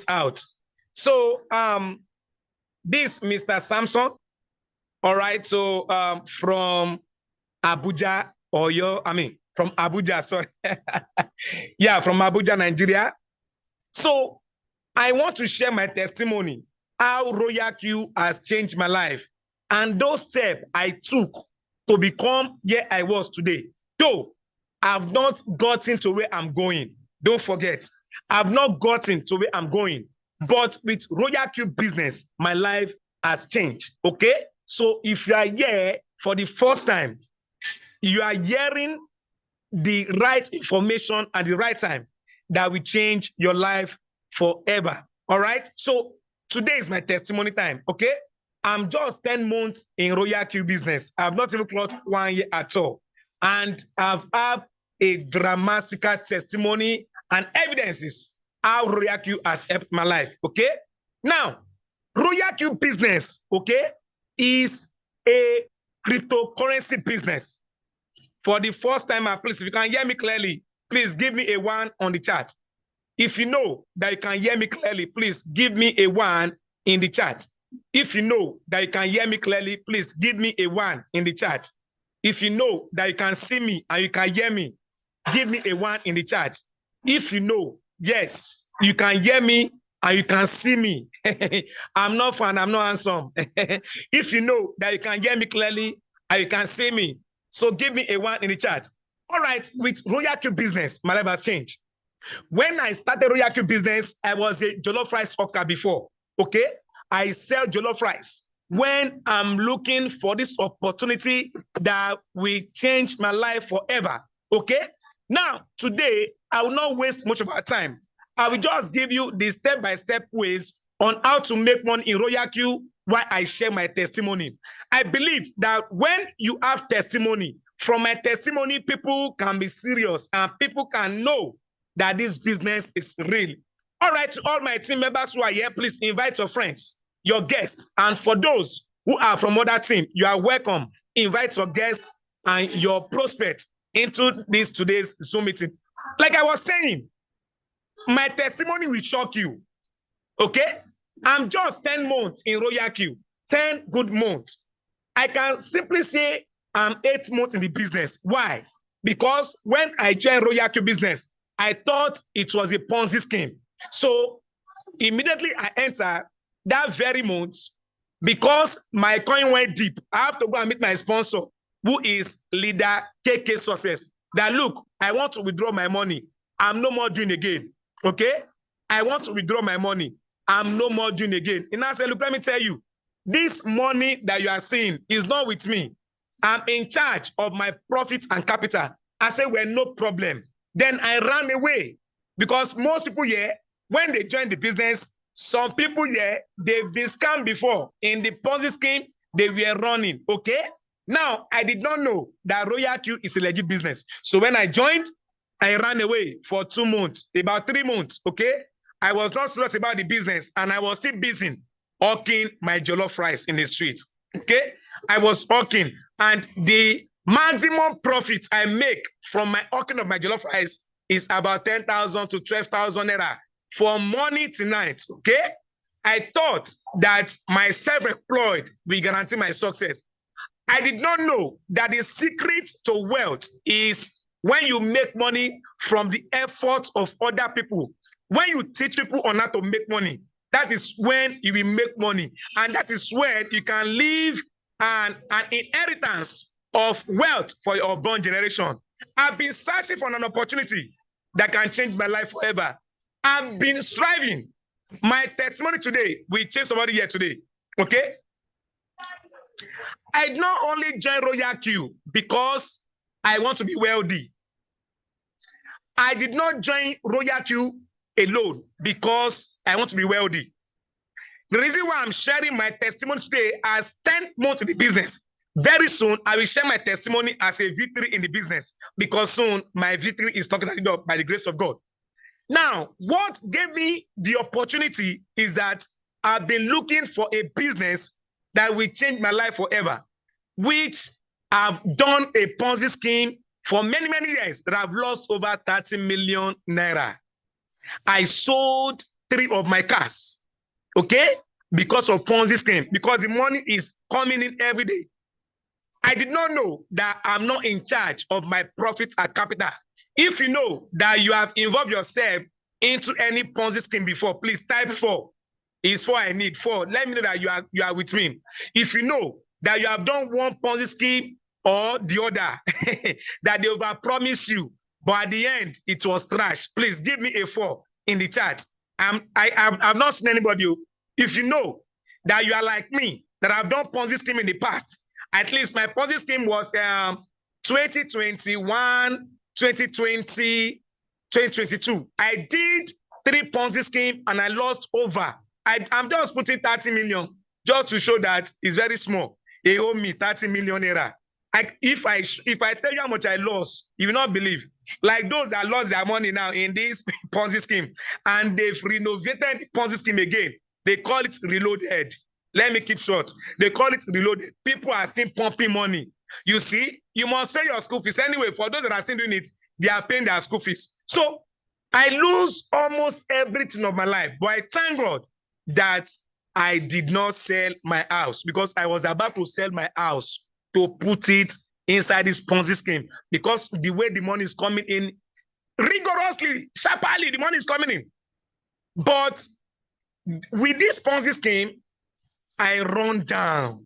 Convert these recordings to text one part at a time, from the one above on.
out. So this Mr. Samson, all right. So from Abuja, from Abuja, sorry. Yeah, from Abuja, Nigeria. So I want to share my testimony, how Royalq has changed my life, and those steps I took to become where I was today. Though I've not gotten to where I'm going. Don't forget, I've not gotten to where I'm going. But with Royalq business, my life has changed. Okay? So if you are here for the first time, you are hearing the right information at the right time that will change your life forever. All right. So today is my testimony time. Okay. I'm just 10 months in Royalq business. I've not even clocked 1 year at all. And I've had a dramatical testimony and evidences how Royalq has helped my life. Okay. Now, Royalq business, okay, is a cryptocurrency business. For the first time, please, if you can hear me clearly, please give me a 1 on the chat. If you know that you can hear me clearly, please give me a 1 in the chat. If you know that you can hear me clearly, please give me a 1 in the chat. If you know that you can see me and you can hear me, give me a 1 in the chat. If you know, yes, you can hear me and you can see me. I'm not fun, I'm not handsome. If you know that you can hear me clearly and you can see me, so give me a 1 in the chat. All right, with Royalq business, my life has changed. When I started Royalq business, I was a jollof rice hawker before. Okay, I sell jollof rice. When I'm looking for this opportunity that will change my life forever. Okay, now today I will not waste much of our time. I will just give you the step-by-step ways on how to make money in Royalq while I share my testimony. I believe that when you have testimony, from my testimony, people can be serious and people can know that this business is real. All right, to all my team members who are here, please invite your friends, your guests. And for those who are from other team, you are welcome. Invite your guests and your prospects into this today's Zoom meeting. Like I was saying, my testimony will shock you. Okay? I'm just 10 months in Royalq, 10 good months. I can simply say I'm 8 months in the business. Why? Because when I joined Royalq business, I thought it was a Ponzi scheme. So immediately I enter that very month, because my coin went deep. I have to go and meet my sponsor, who is leader KK Success. That look, I want to withdraw my money. I'm no more doing again. Okay? I want to withdraw my money. I'm no more doing again. And I said, look, let me tell you, this money that you are seeing is not with me. I'm in charge of my profits and capital. I said, well, no problem. Then I ran away, because most people here, when they join the business, some people here, they've been scammed before. In the Ponzi scheme, they were running, okay? Now, I did not know that Royalq is a legit business. So when I joined, I ran away for 2 months, about 3 months, okay? I was not serious about the business, and I was still busy hawking my jollof rice in the street, okay? I was hawking, and the maximum profit I make from my hawking of my jollof rice is about 10,000 to 12,000 naira from morning to night, okay? I thought that my self-employed will guarantee my success. I did not know that the secret to wealth is when you make money from the efforts of other people. When you teach people on how to make money, that is when you will make money. And that is when you can leave an inheritance of wealth for your unborn generation. I've been searching for an opportunity that can change my life forever. I've been striving. My testimony today will change somebody here today. Okay? I not only join Royalq because I want to be wealthy. I did not join Royalq alone because I want to be wealthy. The reason why I'm sharing my testimony today as 10 months in the business, very soon I will share my testimony as a victory in the business, because soon my victory is talking about by the grace of God. Now, what gave me the opportunity is that I've been looking for a business that will change my life forever, which I've done a Ponzi scheme for many years that I've lost over 30 million naira. I sold 3 of my cars. Okay? Because of Ponzi scheme, because the money is coming in every day. I did not know that I'm not in charge of my profits and capital. If you know that you have involved yourself into any Ponzi scheme before, please type 4. It's 4 I need. 4. Let me know that you are with me. If you know that you have done one Ponzi scheme or the other, that they overpromise you, but at the end it was trash, please give me a 4 in the chat. I've not seen anybody. If you know that you are like me, that I've done Ponzi scheme in the past, at least my Ponzi scheme was 2021, 2020, 2022. I did 3 Ponzi scheme and I lost over. I'm just putting 30 million just to show that it's very small. They owe me 30 million naira. If I tell you how much I lost, you will not believe. Like those that lost their money now in this Ponzi scheme, and they've renovated the Ponzi scheme again. They call it reloaded. Let me keep short. They call it reloaded. People are still pumping money. You see, you must pay your school fees. Anyway, for those that are still doing it, they are paying their school fees. So I lose almost everything of my life. But I thank God that I did not sell my house, because I was about to sell my house to put it inside this Ponzi scheme, because the way the money is coming in, rigorously, sharply, the money is coming in. But with this Ponzi scheme, I run down.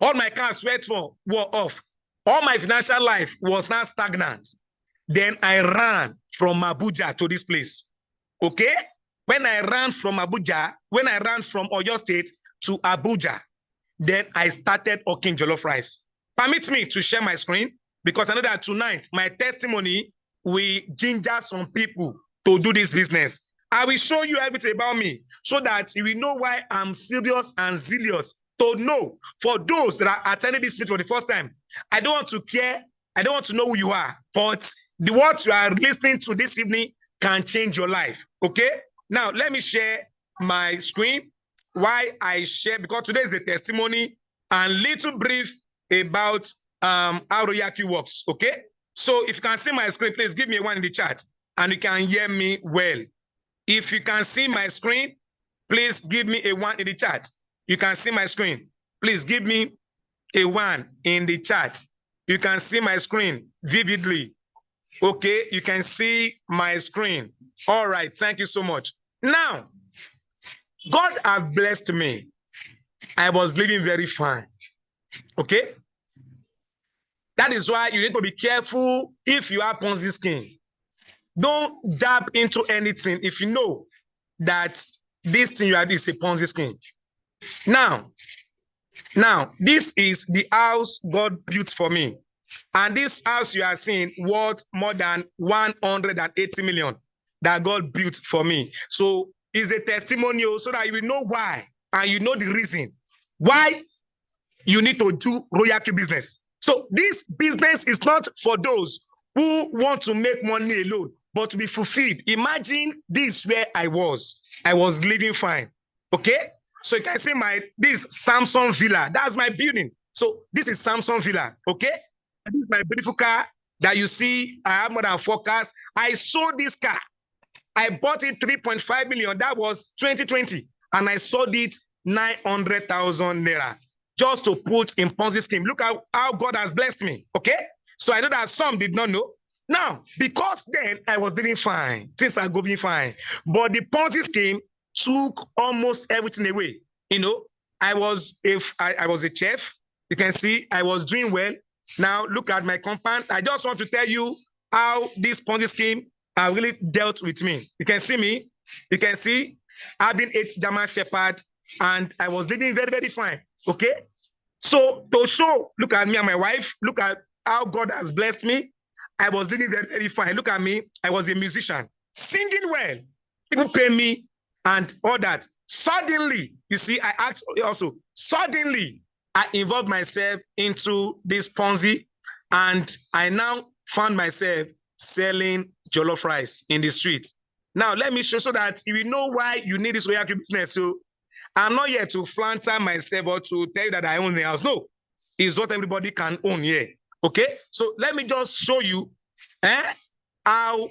All my cars were off. All my financial life was now stagnant. Then I ran from Abuja to this place. Okay? When I ran from Abuja, when I ran from Oyo State to Abuja, then I started hawking jollof rice. Permit me to share my screen, because I know that tonight my testimony will ginger some people to do this business. I will show you everything about me so that you will know why I'm serious and zealous to know. For those that are attending this meeting for the first time, I don't want to care. I don't want to know who you are, but what you are listening to this evening can change your life. Okay? Now, let me share my screen. Why I share, because today is a testimony and little brief about how Royalq works. Okay? So if you can see my screen, please give me a 1 in the chat and you can hear me well. If you can see my screen, please give me a 1 in the chat. You can see my screen. Please give me a 1 in the chat. You can see my screen vividly. Okay, you can see my screen. All right, thank you so much. Now, God has blessed me. I was living very fine. Okay? That is why you need to be careful if you are Ponzi scheme. Don't dab into anything if you know that this thing you are doing is a Ponzi scheme. Now, this is the house God built for me. And this house you are seeing worth more than 180 million that God built for me. So it's a testimonial so that you will know why and you know the reason why you need to do Royalq business. So this business is not for those who want to make money alone, but to be fulfilled. Imagine this where I was. I was living fine. Okay? So you can see this Samsung Villa. That's my building. So this is Samsung Villa. Okay? This is my beautiful car that you see. I have more than 4 cars. I sold this car. I bought it 3.5 million. That was 2020. And I sold it 900,000 naira just to put in Ponzi scheme. Look how God has blessed me. Okay? So I know that some did not know. Now, because then I was doing fine, things are going fine. But the Ponzi scheme took almost everything away. You know, I was a chef. You can see I was doing well. Now look at my compound. I just want to tell you how this Ponzi scheme really dealt with me. You can see me. You can see I've been 8 German Shepherd and I was living very, very fine. Okay. So to show, look at me and my wife. Look at how God has blessed me. I was living very, very fine. Look at me. I was a musician, singing well. People pay me and all that. Suddenly, you see, I asked also, suddenly, I involved myself into this Ponzi and I now found myself selling jollof rice in the street. Now, let me show so that you will know why you need this Royalq business. So I'm not here to flatter myself or to tell you that I own the house. No, it's what everybody can own here. Okay? So let me just show you how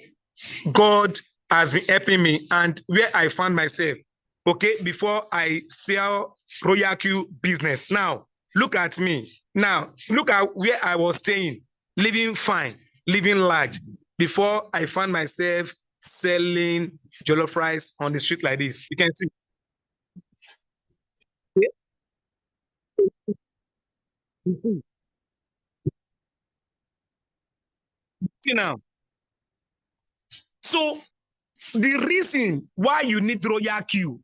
God has been helping me and where I found myself, okay, before I sell Royalq business. Now, look at me. Now, look at where I was staying, living fine, living large, before I found myself selling jollof rice on the street like this. You can see. See now. So the reason why you need Royalq,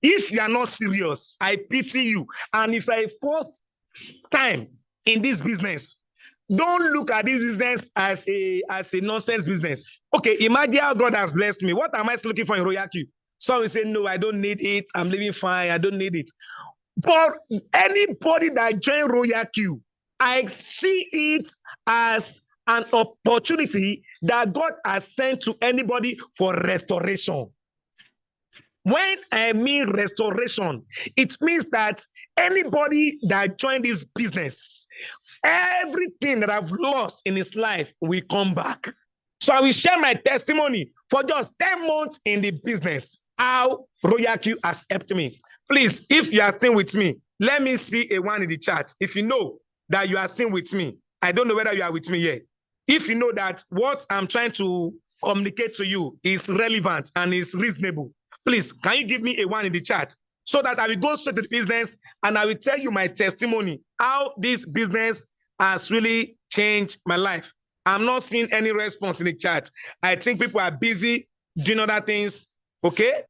if you are not serious, I pity you. And if I first time in this business, don't look at this business as a nonsense business. Okay, imagine how God has blessed me. What am I looking for in Royalq? Some will say, no, I don't need it. I'm living fine. I don't need it. But anybody that join Royalq, I see it as an opportunity that God has sent to anybody for restoration. When I mean restoration, it means that anybody that joined this business, everything that I've lost in his life will come back. So I will share my testimony for just 10 months in the business, how Royalq has helped me. Please, if you are still with me, let me see a one in the chat. If you know that you are still with me, I don't know whether you are with me yet. If you know that what I'm trying to communicate to you is relevant and is reasonable, please, can you give me a one in the chat so that I will go straight to the business and I will tell you my testimony, how this business has really changed my life. I'm not seeing any response in the chat. I think people are busy doing other things. Okay?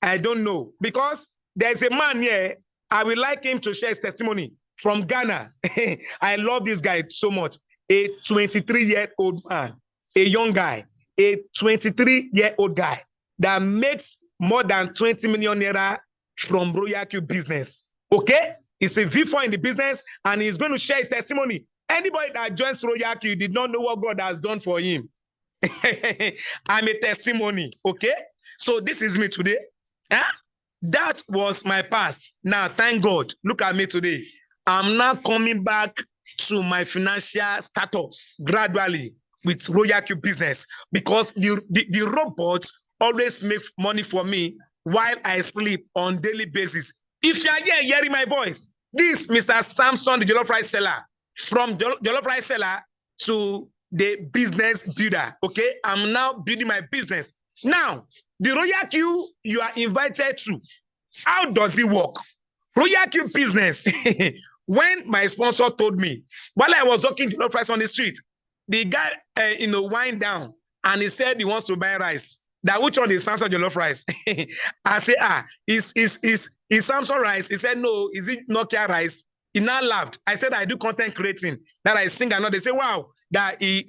I don't know. Because there's a man here, I would like him to share his testimony from Ghana. I love this guy so much. A 23-year-old man, a young guy, a 23-year-old guy that makes more than 20 million naira from Royalq business. Okay? He's a V4 in the business and he's going to share a testimony. Anybody that joins Royalq did not know what God has done for him. I'm a testimony. Okay? So this is me today. Huh? That was my past. Now, thank God. Look at me today. I'm now coming back to my financial status gradually with Royalq business because the robot always make money for me while I sleep on daily basis. If you are here hearing my voice, this is Mr. Samson, the jollof rice seller, from jollof rice seller to the business builder. Okay, I'm now building my business. Now, the Royalq you are invited to, how does it work? Royalq business. When my sponsor told me, while I was walking jollof rice on the street, the guy, wind down, and he said he wants to buy rice. That which one is Samson jollof rice? I say, is Samson rice? He said, no, is it Nokia rice? He now laughed. I said, I do content creating, that I sing and all. They say, wow, that he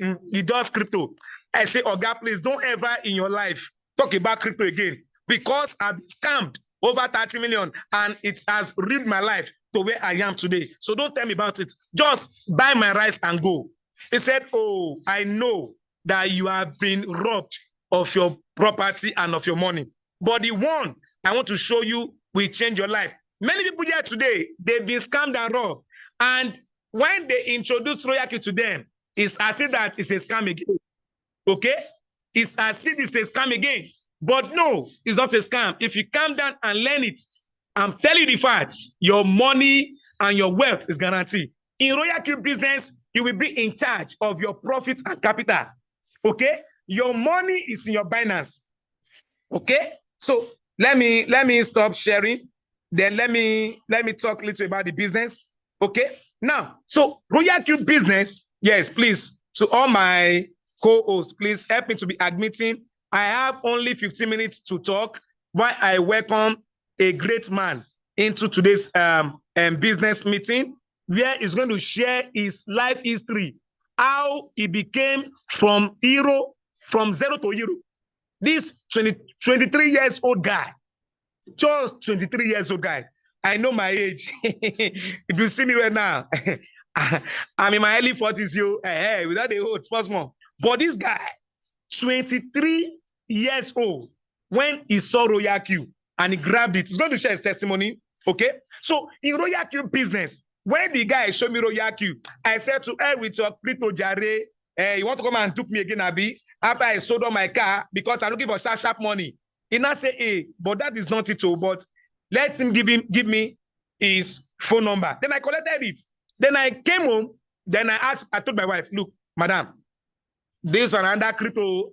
does crypto. I say, Oga, please don't ever in your life talk about crypto again because I've scammed over 30 million and it has ruined my life to where I am today. So don't tell me about it. Just buy my rice and go. He said, oh, I know that you have been robbed of your property and of your money. But the one I want to show you will change your life. Many people here today, they've been scammed and robbed. And when they introduce Royalq to them, it's as if that it's a scam again. Okay? It's as if it's a scam again. But no, it's not a scam. If you calm down and learn it, I'm telling you the fact, your money and your wealth is guaranteed. In Royalq business, you will be in charge of your profits and capital. Okay? Your money is in your Binance. Okay? So let me stop sharing. Then let me talk a little about the business. Okay? Now, so Royalq business, yes, please, to all my co-hosts, please help me to be admitting. I have only 15 minutes to talk while I welcome a great man into today's business meeting, where he's going to share his life history, how he became from zero to hero. This 23 years old guy, just 23 years old guy. I know my age. If you see me right now, I'm in my early 40s, without a old small, small. But this guy, 23 years old, when he saw Royalq and he grabbed it, he's going to share his testimony. Okay? So in Royalq business, when the guy showed me Royalq, I said to her with your crypto jare, you want to come and dupe me again, Abi? after I sold on my car because I'm looking for sharp money. He now say, hey, but that is not it, but let him give me his phone number. Then I collected it. Then I came home. Then I told my wife, look, madam, this is another crypto.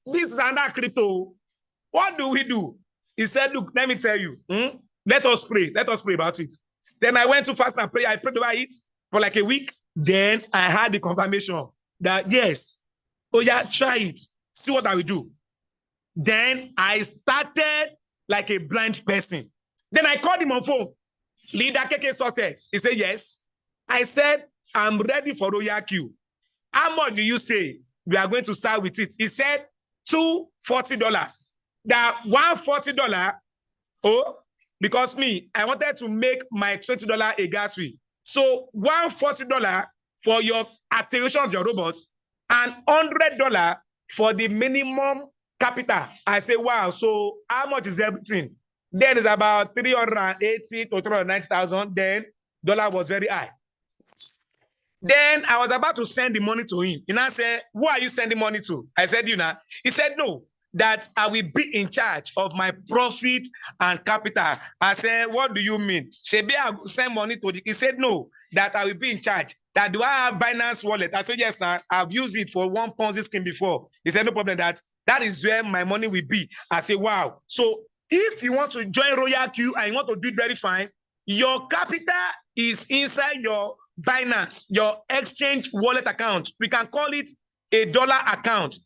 This is another crypto. What do we do? He said, look, let me tell you. Let us pray. Let us pray about it. Then I went to fast and pray. I prayed about it for like a week. Then I had the confirmation that, yes, oh yeah, try it. See what I will do. Then I started like a blind person. Then I called him on phone. Leader KK Success. He said, yes. I said, I'm ready for Royalq. How much do you say we are going to start with it? He said, $240. That $140, because me, I wanted to make my $20 a gas fee. So $140 for your activation of your robots and $100 for the minimum capital. I say, wow, so how much is everything? Then it's about 380 to 390,000. Then dollar was very high. Then I was about to send the money to him. And I said, who are you sending money to? I said, you know. He said, no, that I will be in charge of my profit and capital. I said, what do you mean? Shebi, I will send money to you. He said, no, that I will be in charge. That do I have Binance wallet? I said, yes, now I've used it for one Ponzi scheme before. He said, no problem, that is where my money will be. I said, wow. So if you want to join Royalq and you want to do it very fine, your capital is inside your Binance, your exchange wallet account. We can call it a dollar account.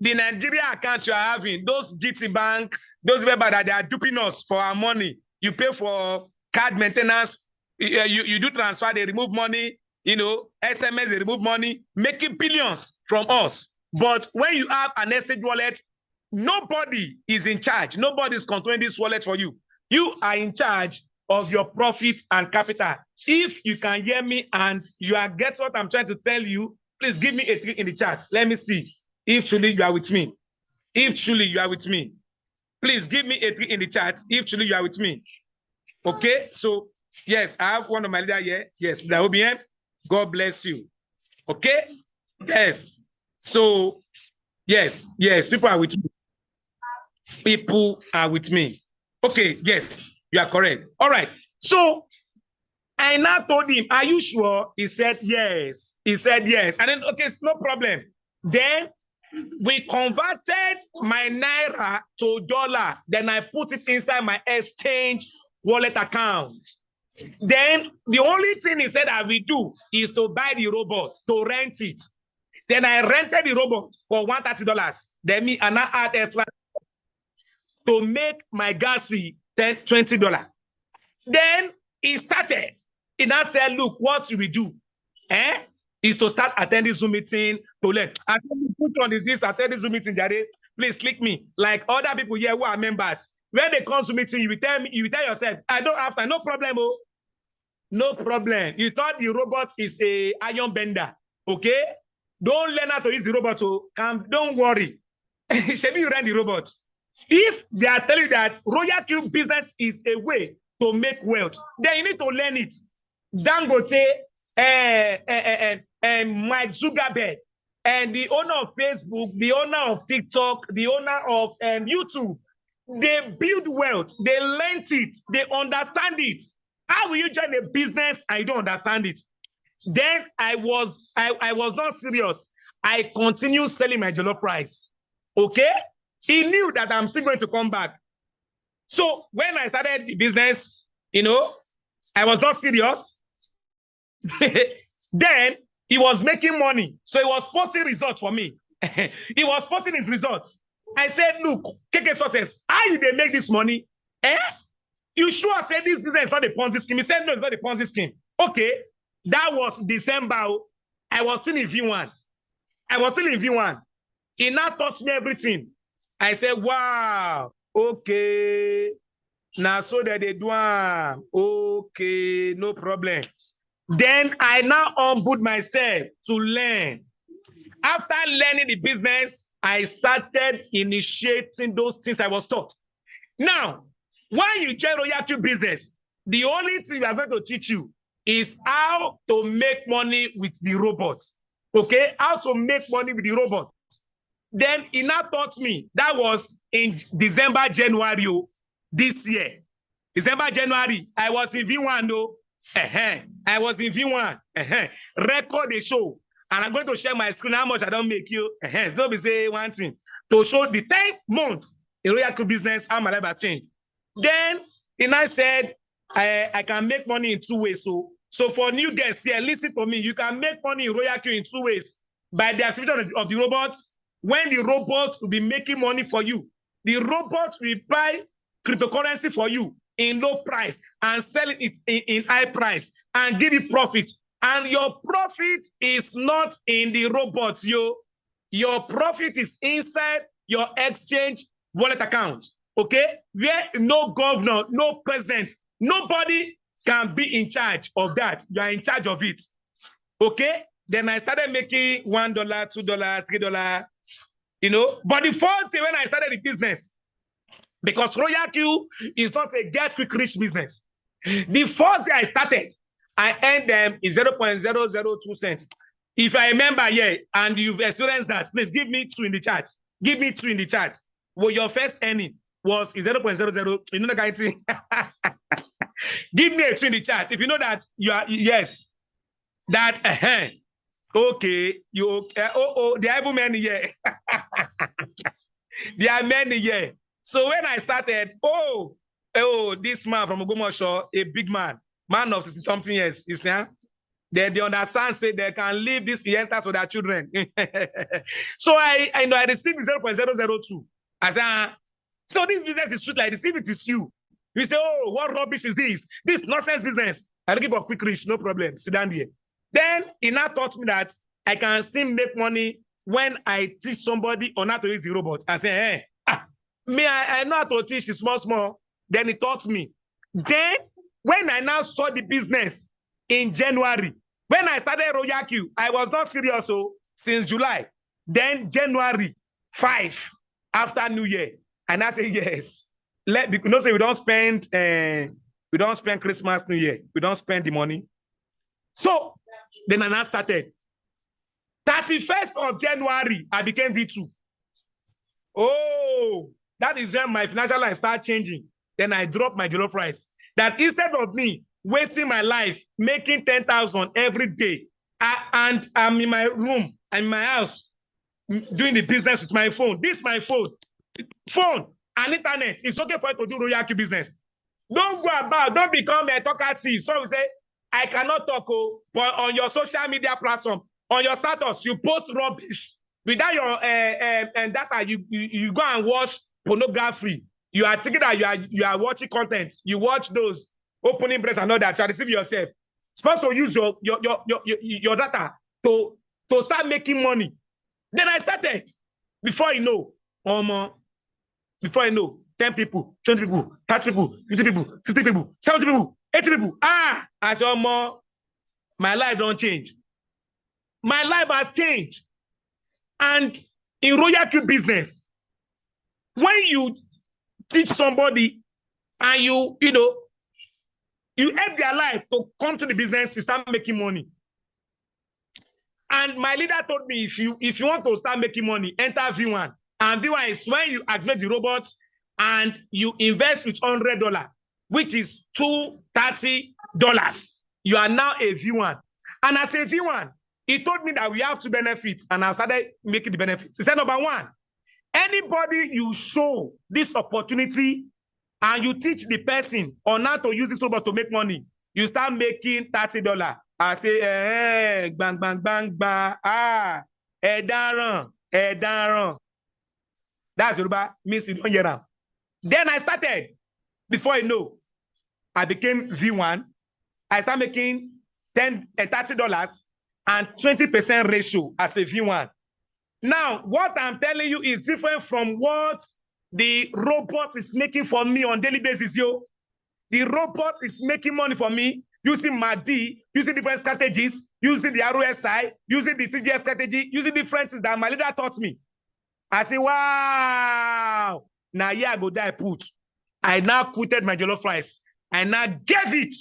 The Nigeria account you are having, those GT Bank, those people that they are duping us for our money. You pay for card maintenance, you do transfer, they remove money, SMS, they remove money, making billions from us. But when you have an exchange wallet, nobody is in charge. Nobody is controlling this wallet for you. You are in charge of your profit and capital. If you can hear me and you are get what I'm trying to tell you, please give me a 3 in the chat. Let me see if truly you are with me. If truly you are with me, please give me a 3 in the chat. If truly you are with me. Okay, so yes, I have one of my leader here. Yes, that will be him. God bless you. Okay, yes. So yes, people are with me. People are with me. Okay, yes. You are correct. All right. So I now told him, are you sure? He said, yes. He said, yes. And then, okay, no problem. Then we converted my Naira to dollar. Then I put it inside my exchange wallet account. Then the only thing he said I will do is to buy the robot, to rent it. Then I rented the robot for $130. Then me and I add extra to make my gas fee $20. Then he started. He now said, look, what we do is to start attending Zoom meeting to learn. I said, put on this attending Zoom meeting, Jare. Please click me. Like other people here who are members. When they come to meeting, you will tell yourself, I don't have time. No problem, oh. No problem. You thought the robot is a iron bender. Okay? Don't learn how to use the robot. Oh. Don't worry. Maybe you run the robot. If they are telling you that Royalq business is a way to make wealth, then you need to learn it. Dangote and Mike Zuckerberg and the owner of Facebook, the owner of TikTok, the owner of YouTube, they build wealth, they learn it, they understand it. How will you join a business and you don't understand it? Then I was not serious. I continued selling my jollof rice. Okay? He knew that I'm still going to come back. So when I started the business, I was not serious. Then he was making money. So he was posting results for me. He was posting his results. I said, look, KK Success, how did they make this money? You sure I said this business is not a Ponzi scheme? He said, no, it's not a Ponzi scheme. Okay, that was December. I was still in V1. He now taught me everything. I said, wow, okay. Now so that they do, okay, no problem. Then I now humbled myself to learn. After learning the business, I started initiating those things I was taught. Now, when you join Royalq business, the only thing we are going to teach you is how to make money with the robots. okay, how to make money with the robot. Then he now taught me. That was in December, January this year. December, January, I was in V1 though. I was in V1. Record the show. And I'm going to share my screen how much I don't make you. Don't be say one thing. To show the 10 months in Royalq business, how my life has changed. Then he now said, I can make money in 2 ways. So for new guests here, listen to me. You can make money in Royalq in 2 ways. By the activity of the robots, when the robot will be making money for you, the robot will buy cryptocurrency for you in low price and sell it in high price and give you profit. And your profit is not in the robots, yo. Your profit is inside your exchange wallet account, okay? Where no governor, no president, nobody can be in charge of that. You are in charge of it, okay? Then I started making $1, $2, $3, you know. But the first day when I started the business, because Royalq is not a get quick rich business. The first day I started, I earned them is 0.002 cents. If I remember, yeah, and you've experienced that, please give me 2 in the chat. Give me 2 in the chat. Well, your first earning was 0.00. You know the kind of thing? Give me a 2 in the chat. If you know that you are, yes, that, okay, you, there are even many here. There are many here. So when I started, this man from Ogbomoso, a big man of 60-something years, you see, huh? They understand, say they can leave this inheritance for their children. So I received 0.002. I said, so this business is sweet like this. If it is you, you say, oh, what rubbish is this? This nonsense business. I'll give a quick reach, no problem. Sit down here. Then he now taught me that I can still make money when I teach somebody on how to use the robot. I say, hey, I know how to teach it small. Then he taught me. Then when I now saw the business in January, when I started Royalq, I was not serious since July. Then January 5 after New Year, and I say yes. Say we don't spend Christmas, New Year. We don't spend the money. So then I now started. 31st of January, I became V2. Oh, that is when my financial life started changing. Then I dropped my jollof rice. That instead of me wasting my life making 10,000 every day, and I'm in my room, I'm in my house, doing the business with my phone. This is my phone and internet. It's okay for you to do Royalq business. Don't go about, don't become a talkative. So we say, I cannot talk, but on your social media platform, on your status, you post rubbish. Without your data, you go and watch pornography. You are thinking that you are watching content. You watch those opening breast and all that. You deceive yourself. Supposed to use your data to start making money. Then I started. Before you know, 10 people, 20 people, 30 people, 50 people, 60 people, 70 people, 80 people. I said, my life don't change. My life has changed. And in Royalq business, when you teach somebody and you help their life to come to the business, you start making money. And my leader told me, if you want to start making money, enter V1. And V1 is when you activate the robot and you invest with $100, which is $230. You are now a V1. And as a V1, he told me that we have 2 benefits, and I started making the benefits. He said, number 1, anybody you show this opportunity and you teach the person on how to use this robot to make money, you start making $30. I say, bang, bang, bang, bang. Edaran. That's Yoruba, means you don't hear them. Then I started. Before you know, I became V1. I started making $30 and 20% ratio as a V1. Now, what I'm telling you is different from what the robot is making for me on daily basis, yo. The robot is making money for me using MADI, using different strategies, using the ROSI, using the TGS strategy, using different things that my leader taught me. I say, wow. Now, yeah, I go die put. I now quitted my jollof rice. I now gave it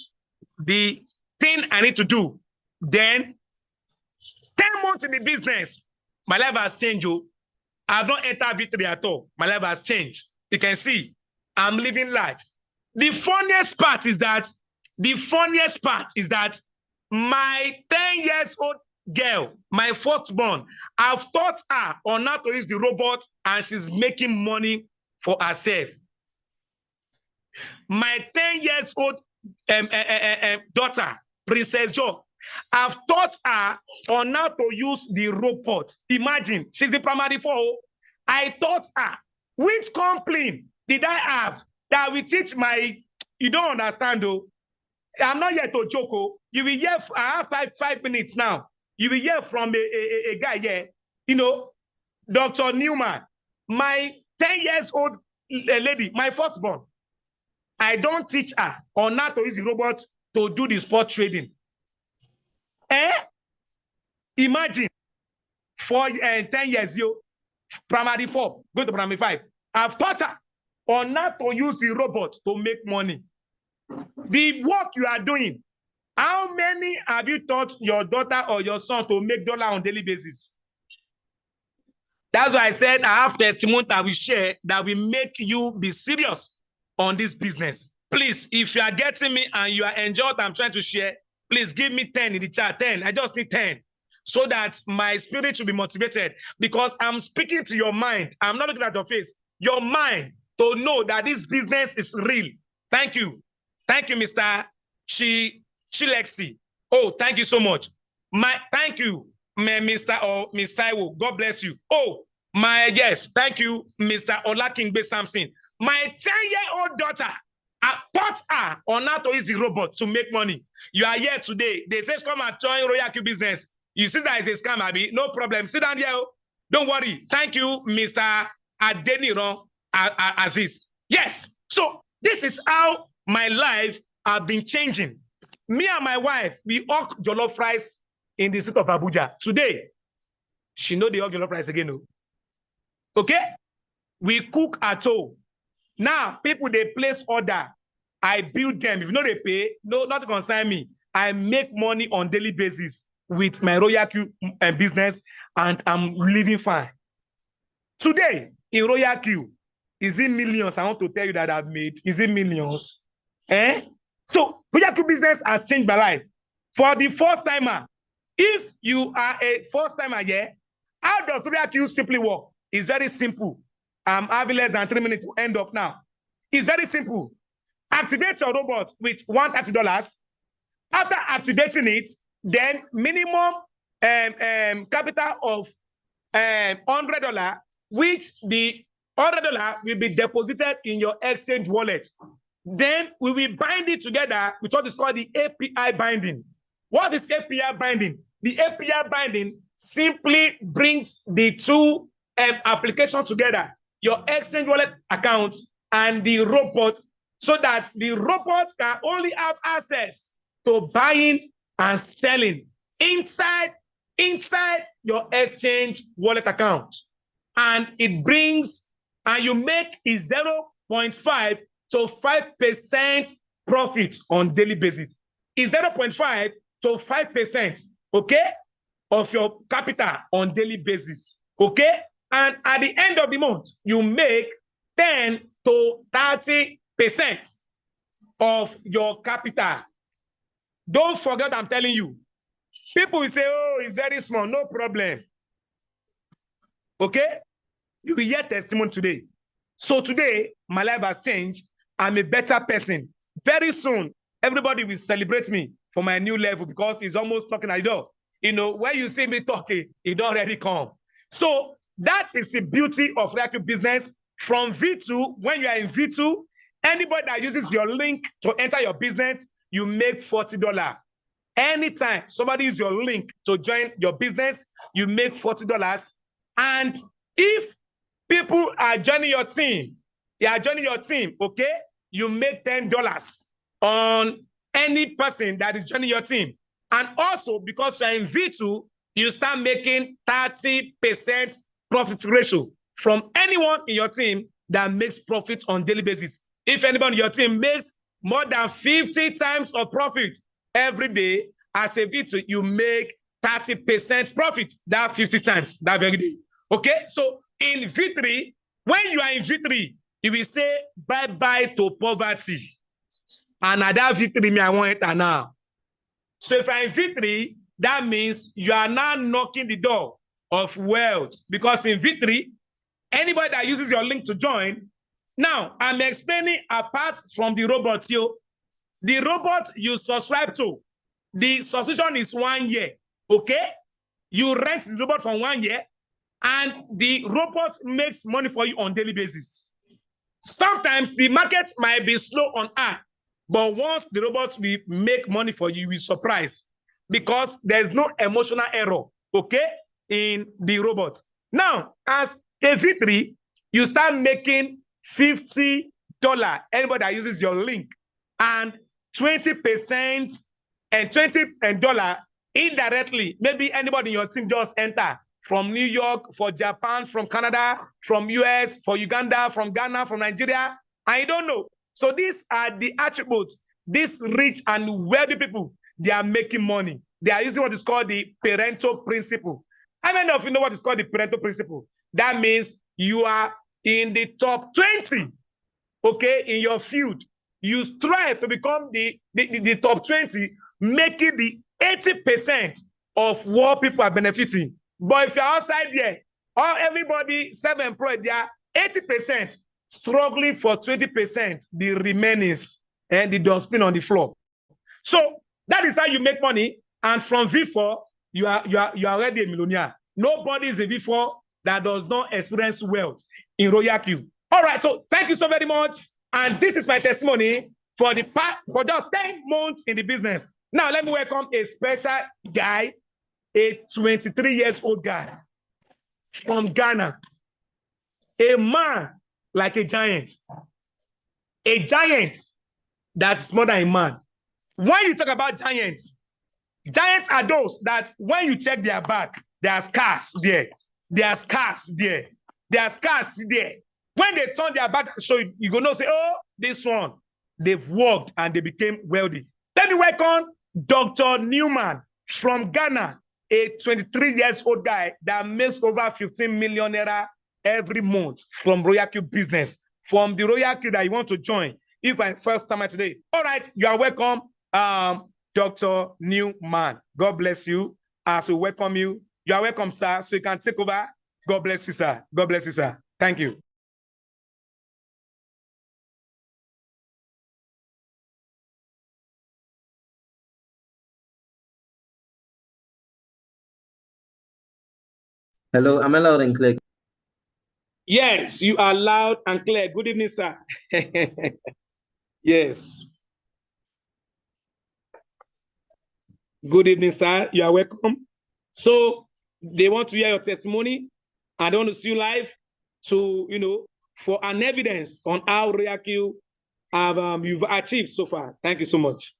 the thing I need to do. Then 10 months in the business, my life has changed. Oh. I've not entered victory at all. My life has changed. You can see, I'm living large. The funniest part is that my 10 years old girl, my firstborn, I've taught her on how to use the robot and she's making money for herself. My 10 years old daughter, Princess Jo, I've taught her on how to use the robot. Imagine, she's the primary 4. I taught her. Which complaint did I have that will teach my, you don't understand though. I'm not here to joke. Oh. You will hear, I have 5 minutes now. You will hear from a guy here, you know, Dr. Newman, my 10 years old lady, my firstborn. I don't teach her on how to use the robot to do the spot trading. Imagine, for 10 years, you primary 4, go to primary 5. I've taught her on how to use the robot to make money. The work you are doing, how many have you taught your daughter or your son to make dollar on daily basis? That's why I said I have testimony that we share that will make you be serious on this business. Please, if you are getting me and you are enjoying what I'm trying to share, please give me 10 in the chat. 10. I just need 10 so that my spirit will be motivated, because I'm speaking to your mind. I'm not looking at your face. Your mind to know that this business is real. Thank you. Thank you, Mr. Chilexi. Oh, thank you so much. Thank you, Mr. or Miss Taiwo. God bless you. Oh, yes, thank you, Mr. Olakingbe Samson. My 10-year-old daughter, I taught her on how to use the robot to make money. You are here today. They say come and join Royalq business. You see that is a scam, Abby. No problem. Sit down here. Don't worry. Thank you, Mr. Adeniran Aziz. Yes. So this is how my life has been changing. Me and my wife, we hawk jollof rice in the city of Abuja. Today, she know the hawk jollof rice again. No? Okay? We cook at home. Now, people, they place order. I build them. If you know they pay, no, not concern me. I make money on daily basis with my Royalq business, and I'm living fine. Today, in Royalq, is it millions? I want to tell you that I've made. Is it millions? So, Royalq business has changed my life. For the first timer, if you are a first timer here, how does Royalq simply work? It's very simple. I'm having less than 3 minutes to end up now. It's very simple. Activate your robot with $130. After activating it, then minimum capital of $100, which the $100 will be deposited in your exchange wallet. Then we will bind it together with what is called the API binding. What is API binding? The API binding simply brings the two applications together, your exchange wallet account and the robot, so that the robot can only have access to buying and selling inside your exchange wallet account. And it brings, and you make a 0.5 to 5% profit on daily basis. It's 0.5 to 5%, okay, of your capital on daily basis, okay? And at the end of the month, you make 10 to 30% of your capital. Don't forget, I'm telling you. People will say, oh, it's very small. No problem. Okay? You will hear testimony today. So today, my life has changed. I'm a better person. Very soon, everybody will celebrate me for my new level, because it's almost knocking at the door. You know, when you see me talking, it already come. So that is the beauty of Royalq business. From V2, when you are in V2, anybody that uses your link to enter your business, you make $40. Anytime somebody uses your link to join your business, you make $40. And if people are joining your team, okay, you make $10 on any person that is joining your team. And also, because you're in V2, you start making 30% profit ratio from anyone in your team that makes profit on daily basis. If anybody in your team makes more than 50 times of profit every day, as a V2, you make 30% profit that 50 times that very day. Okay, so in V3, when you are in V3, you will say bye-bye to poverty. And at that V3, me, I want it now. So if I'm in V3, that means you are now knocking the door of wealth. Because in V3, anybody that uses your link to join, now I'm explaining apart from the robot, the robot you subscribe to, the subscription is 1 year, okay? You rent the robot for 1 year, and the robot makes money for you on daily basis. Sometimes the market might be slow on earth, but once the robot will make money for you, you will be surprised because there's no emotional error, okay, in the robot. Now, as a V3, you start making $50. Anybody that uses your link, and 20% and $20 indirectly. Maybe anybody in your team just enter from New York, for Japan, from Canada, from US, for Uganda, from Ghana, from Nigeria. I don't know. So these are the attributes. These rich and wealthy people, they are making money. They are using what is called the parental principle. How many of you know what is called the parental principle? That means you are in the top 20, okay, in your field. You strive to become the top 20, making the 80% of what people are benefiting. But if you're outside there, everybody self-employed, they are 80% struggling for 20%, the remainings, and the dustbin on the floor. So that is how you make money. And from V4, you are already a millionaire. Nobody is a V4 that does not experience wealth in Royalq. All right, so thank you so very much. And this is my testimony for just 10 months in the business. Now, let me welcome a special guy, a 23 years old guy from Ghana, a man like a giant that's more than a man. When you talk about giants are those that when you check their back, there are scars there. There are scars there. There are scars there. When they turn their back and show you, you're going to say, oh, this one, they've worked and they became wealthy. Let me welcome Dr. Newman from Ghana, a 23 years old guy that makes over 15 million naira every month from Royalq business, from the Royalq that you want to join. If I'm first time today. All right, you are welcome, Dr. Newman. God bless you. As we welcome you, you are welcome, sir. So you can take over. God bless you, sir. God bless you, sir. Thank you. Hello, am I loud and clear? Yes, you are loud and clear. Good evening, sir. Yes. Good evening, sir. You are welcome. So they want to hear your testimony, and they want to see you live to, for an evidence on how Royalq have you've achieved so far. Thank you so much.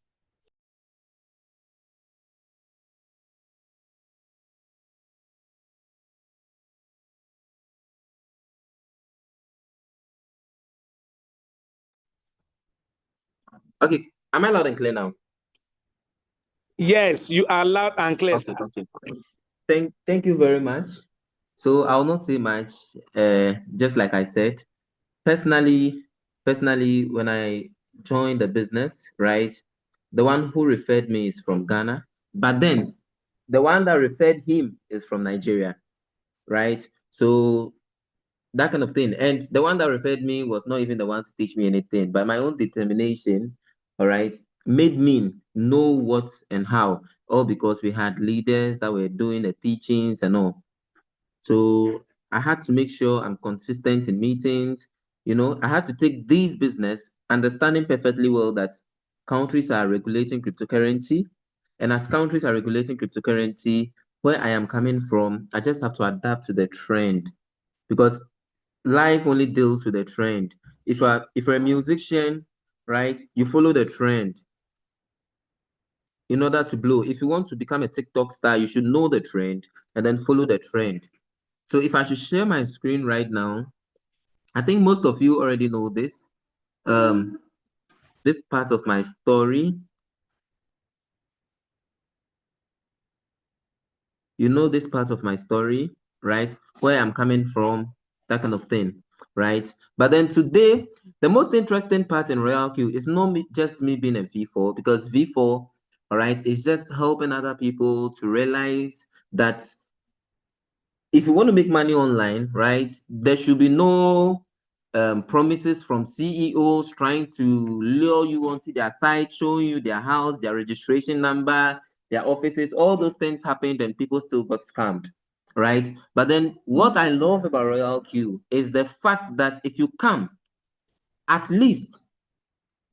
Okay, am I loud and clear now? Yes, you are loud and clear, Okay, sir. okay. Thank you very much. So I will not say much. Just like I said, personally, when I joined the business, right, the one who referred me is from Ghana, but then the one that referred him is from Nigeria, right? So that kind of thing. And the one that referred me was not even the one to teach me anything, but my own determination, all right, made me know what and how, all because we had leaders that were doing the teachings and all. So I had to make sure I'm consistent in meetings. I had to take this business, understanding perfectly well that countries are regulating cryptocurrency. And as countries are regulating cryptocurrency, where I am coming from, I just have to adapt to the trend because life only deals with the trend. If you're a musician, right, you follow the trend in order to blow. If you want to become a TikTok star, you should know the trend and then follow the trend. So if I should share my screen right now, I think most of you already know this. This part of my story. you know this part of my story, right? Where I'm coming from, that kind of thing, right? But then today, the most interesting part in Royalq is not just me being a V4, because V4, all right, is just helping other people to realize that if you want to make money online, right, there should be no promises from CEOs trying to lure you onto their site, showing you their house, their registration number, their offices. All those things happened and people still got scammed, right? But then what I love about Royalq is the fact that if you come, at least,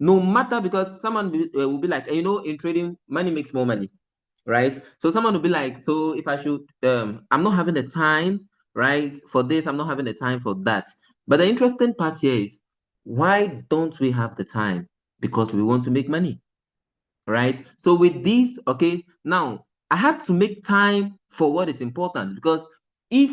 no matter, because someone will be like, you know, in trading, money makes more money, right? So someone will be like, so if I should, I'm not having the time, right, for this, I'm not having the time for that. But the interesting part here is, why don't we have the time? Because we want to make money, right? So with this, okay, now I had to make time for what is important, because if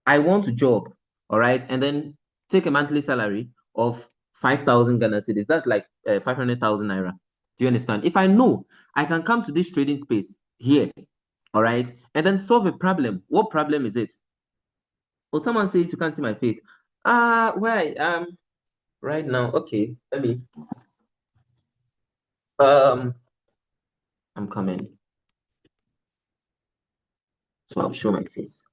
I want a job, all right, and then take a monthly salary of 5,000 Ghana cedis, that's like 500,000 naira. Do you understand? If I know I can come to this trading space here, all right, and then solve a problem, what problem is it? Or someone says you can't see my face. Where I am right now, okay, let me, I'm coming, so I'll show my face.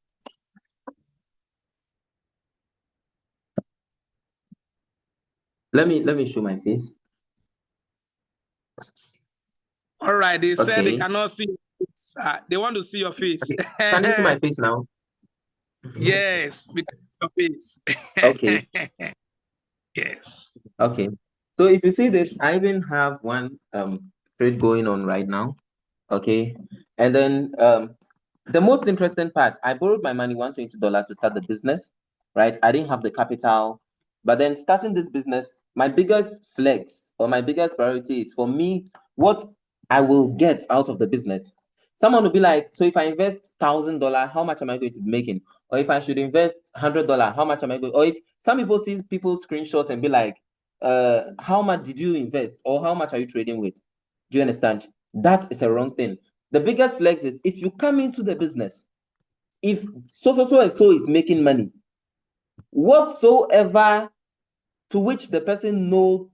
Let me show my face. All right, they said they Okay. cannot see your face. They want to see your face. Okay. Can you see my face now? Yes, because of your face. Okay. Yes. Okay. So if you see this, I even have one trade going on right now. Okay. And then the most interesting part, I borrowed my money, $120 to start the business, right? I didn't have the capital. But then starting this business, my biggest flex or my biggest priority is for me, what I will get out of the business. Someone will be like, so if I invest $1,000, how much am I going to be making? Or if I should invest $100, how much am I going? Or if some people see people screenshots and be like, how much did you invest? Or how much are you trading with? Do you understand? That is a wrong thing. The biggest flex is if you come into the business, if so is making money, whatsoever to which the person know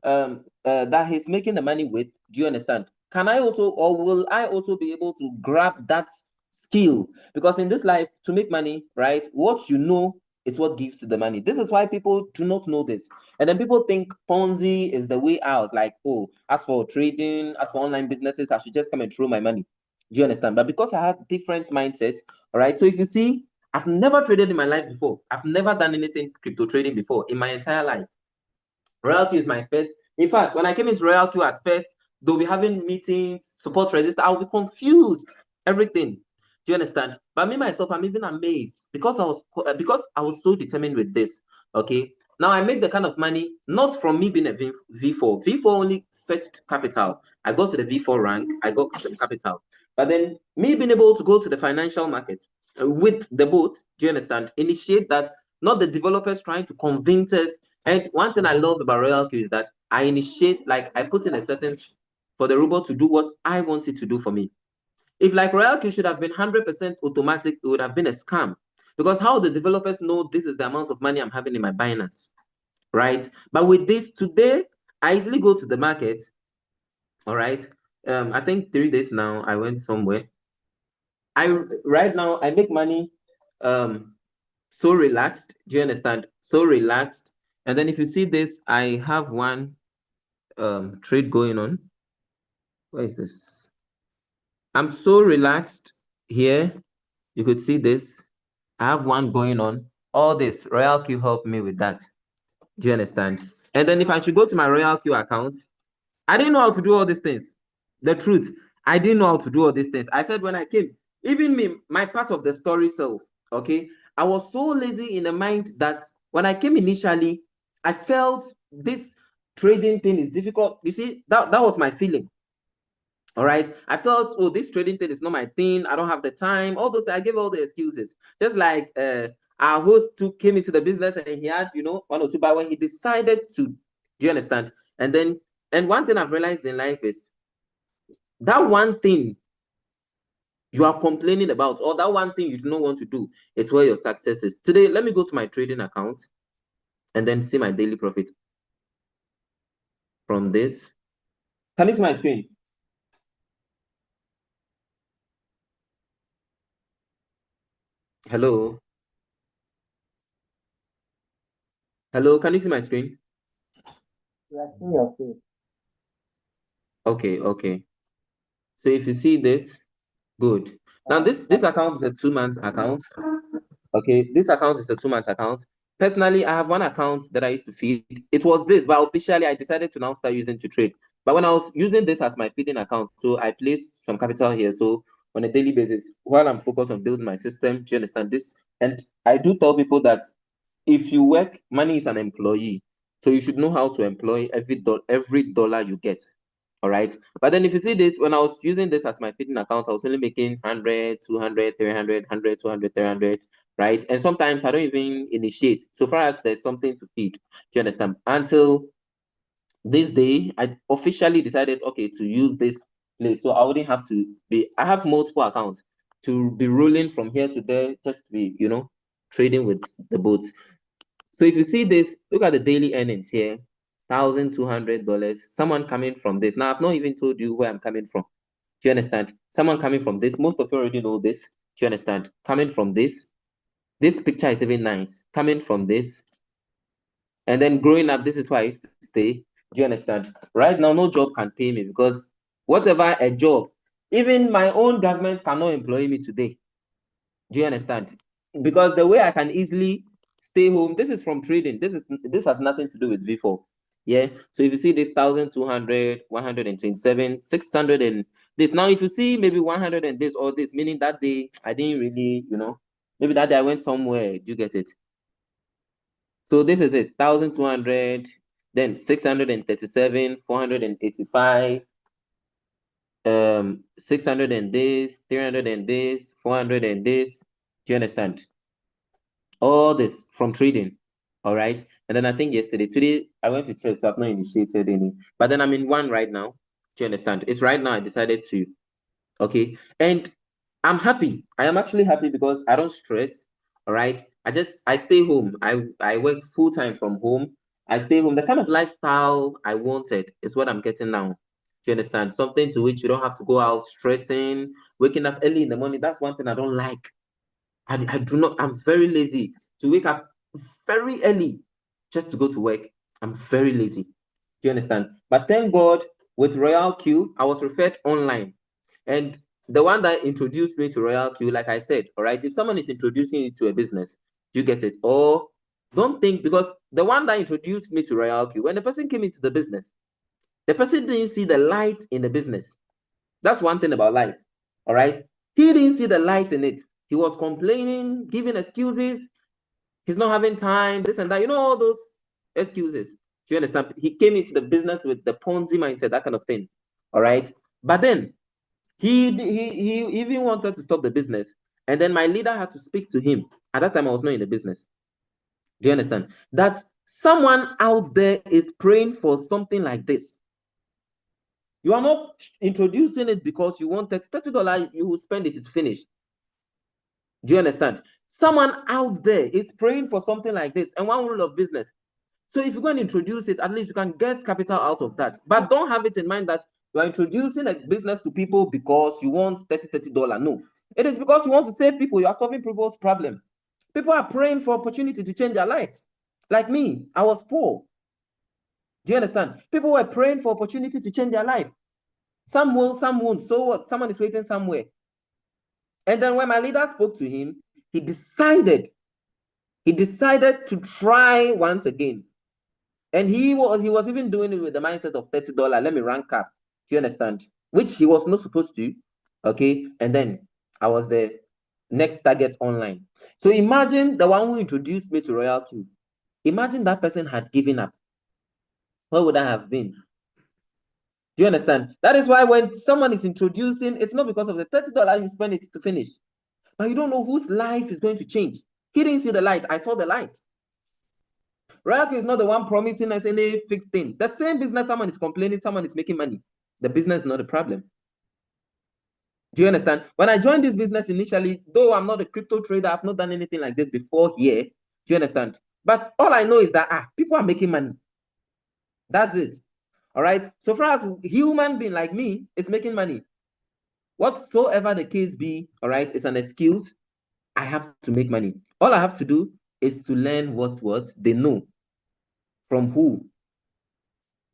that he's making the money with, do you understand? Can I also, or will I also be able to grab that skill? Because in this life, to make money, right, what you know is what gives you the money. This is why people do not know this. And then people think Ponzi is the way out. Like, oh, as for trading, as for online businesses, I should just come and throw my money. Do you understand? But because I have different mindsets, all right. So if you see, I've never traded in my life before. I've never done anything crypto trading before in my entire life. Royalq is my first. In fact, when I came into Royalq at first, they'll be having meetings, support register. I'll be confused. Everything. Do you understand? But me myself, I'm even amazed because I was so determined with this. Okay. Now I make the kind of money not from me being a V4. V4 only fetched capital. I got to the V4 rank. I got some capital. But then me being able to go to the financial market with the boat, do you understand? Initiate that, not the developers trying to convince us. And one thing I love about Royalq is that I initiate, like I put in a settings for the robot to do what I want it to do for me. If like Royalq should have been 100% automatic, it would have been a scam. Because how the developers know this is the amount of money I'm having in my Binance, right? But with this today, I easily go to the market, all right? I think 3 days now, I went somewhere. Right now, I make money so relaxed. Do you understand? So relaxed. And then if you see this, I have one trade going on. Where is this? I'm so relaxed here. You could see this. I have one going on. All this Royalq helped me with that. Do you understand? And then if I should go to my Royalq account, I didn't know how to do all these things. The truth, I didn't know how to do all these things. I said when I came, even me, my part of the story self, okay, I was so lazy in the mind that when I came initially, I felt this trading thing is difficult. You see, that was my feeling. All right. I felt, oh, this trading thing is not my thing. I don't have the time. All those, I gave all the excuses. Just like our host who came into the business and he had, one or two, but when he decided to, do you understand? And one thing I've realized in life is that one thing you are complaining about, or that one thing you do not want to do, it's where your success is. Today, let me go to my trading account and then see my daily profit from this. Can you see my screen? Hello? Hello, can you see my screen? We are seeing your face. Okay, okay. So if you see this, good. Now this account is a 2 month account. Okay, this account is a 2 month account. Personally, I have one account that I used to feed. It was this, but officially I decided to now start using to trade. But when I was using this as my feeding account, so I placed some capital here. So on a daily basis, while I'm focused on building my system, do you understand this? And I do tell people that if you work, money is an employee. So you should know how to employ every dollar you get. All right. But then if you see this, when I was using this as my feeding account, I was only making 100, 200, 300, 100, 200, 300, right? And sometimes I don't even initiate so far as there's something to feed. Do you understand? Until this day, I officially decided, okay, to use this place. So I wouldn't have to I have multiple accounts to be rolling from here to there, just to be, trading with the boats. So if you see this, look at the daily earnings here, $1,200. Someone coming from this. Now, I've not even told you where I'm coming from. Do you understand? Someone coming from this. Most of you already know this. Do you understand? Coming from this. This picture is even nice. Coming from this. And then growing up, this is where I used to stay. Do you understand? Right now, no job can pay me because whatever a job, even my own government cannot employ me today. Do you understand? Because the way I can easily stay home, this is from trading. This has nothing to do with V4. Yeah. So if you see this 1,200, 127, 600 and this. Now, if you see maybe 100 and this or this, meaning that day I didn't really, maybe that day I went somewhere. Do you get it? So this is it, 1,200, then 637, 485, 600 and this, 300 and this, 400 and this. Do you understand? All this from trading. All right. And then I think today I went to church, so I've not initiated any. But then I'm in one right now. Do you understand? It's right now I decided to. Okay. And I'm happy. I am actually happy because I don't stress. All right. I stay home. I work full time from home. I stay home. The kind of lifestyle I wanted is what I'm getting now. Do you understand? Something to which you don't have to go out stressing, waking up early in the morning. That's one thing I don't like. I do not, I'm very lazy to wake up very early just to go to work. I'm very lazy. Do you understand? But thank God with Royalq, I was referred online. And the one that introduced me to Royalq, like I said, all right, if someone is introducing you to a business, you get it. Or don't think, because the one that introduced me to Royalq, when the person came into the business, the person didn't see the light in the business. That's one thing about life. All right. He didn't see the light in it. He was complaining, giving excuses. He's not having time, this and that. You know, all those excuses. Do you understand? He came into the business with the Ponzi mindset, that kind of thing. All right. But then he even wanted to stop the business. And then my leader had to speak to him. At that time, I was not in the business. Do you understand? That someone out there is praying for something like this. You are not introducing it because you want $30, you will spend it to finish. Do you understand? Someone out there is praying for something like this, and one rule of business. So if you're going to introduce it, at least you can get capital out of that. But don't have it in mind that you are introducing a business to people because you want $30. No. It is because you want to save people. You are solving people's problem. People are praying for opportunity to change their lives. Like me, I was poor. Do you understand? People were praying for opportunity to change their life. Some will, some won't. So what? Someone is waiting somewhere. And then when my leader spoke to him, he decided to try once again. And he was even doing it with the mindset of $30. Let me rank up. Do you understand? Which he was not supposed to. Okay. And then I was the next target online. So imagine the one who introduced me to Royalq. Imagine that person had given up. What would I have been? Do you understand? That is why when someone is introducing, it's not because of the $30 you spend it to finish. But you don't know whose life is going to change. He didn't see the light. I saw the light. Royalq is not the one promising us any fixed thing. The same business, someone is complaining, someone is making money. The business is not the problem. Do you understand? When I joined this business initially, though I'm not a crypto trader, I've not done anything like this before here. Do you understand? But all I know is that people are making money. That's it. All right. So far as human being like me is making money, whatsoever the case be, all right, it's an excuse. I have to make money. All I have to do is to learn what they know from who.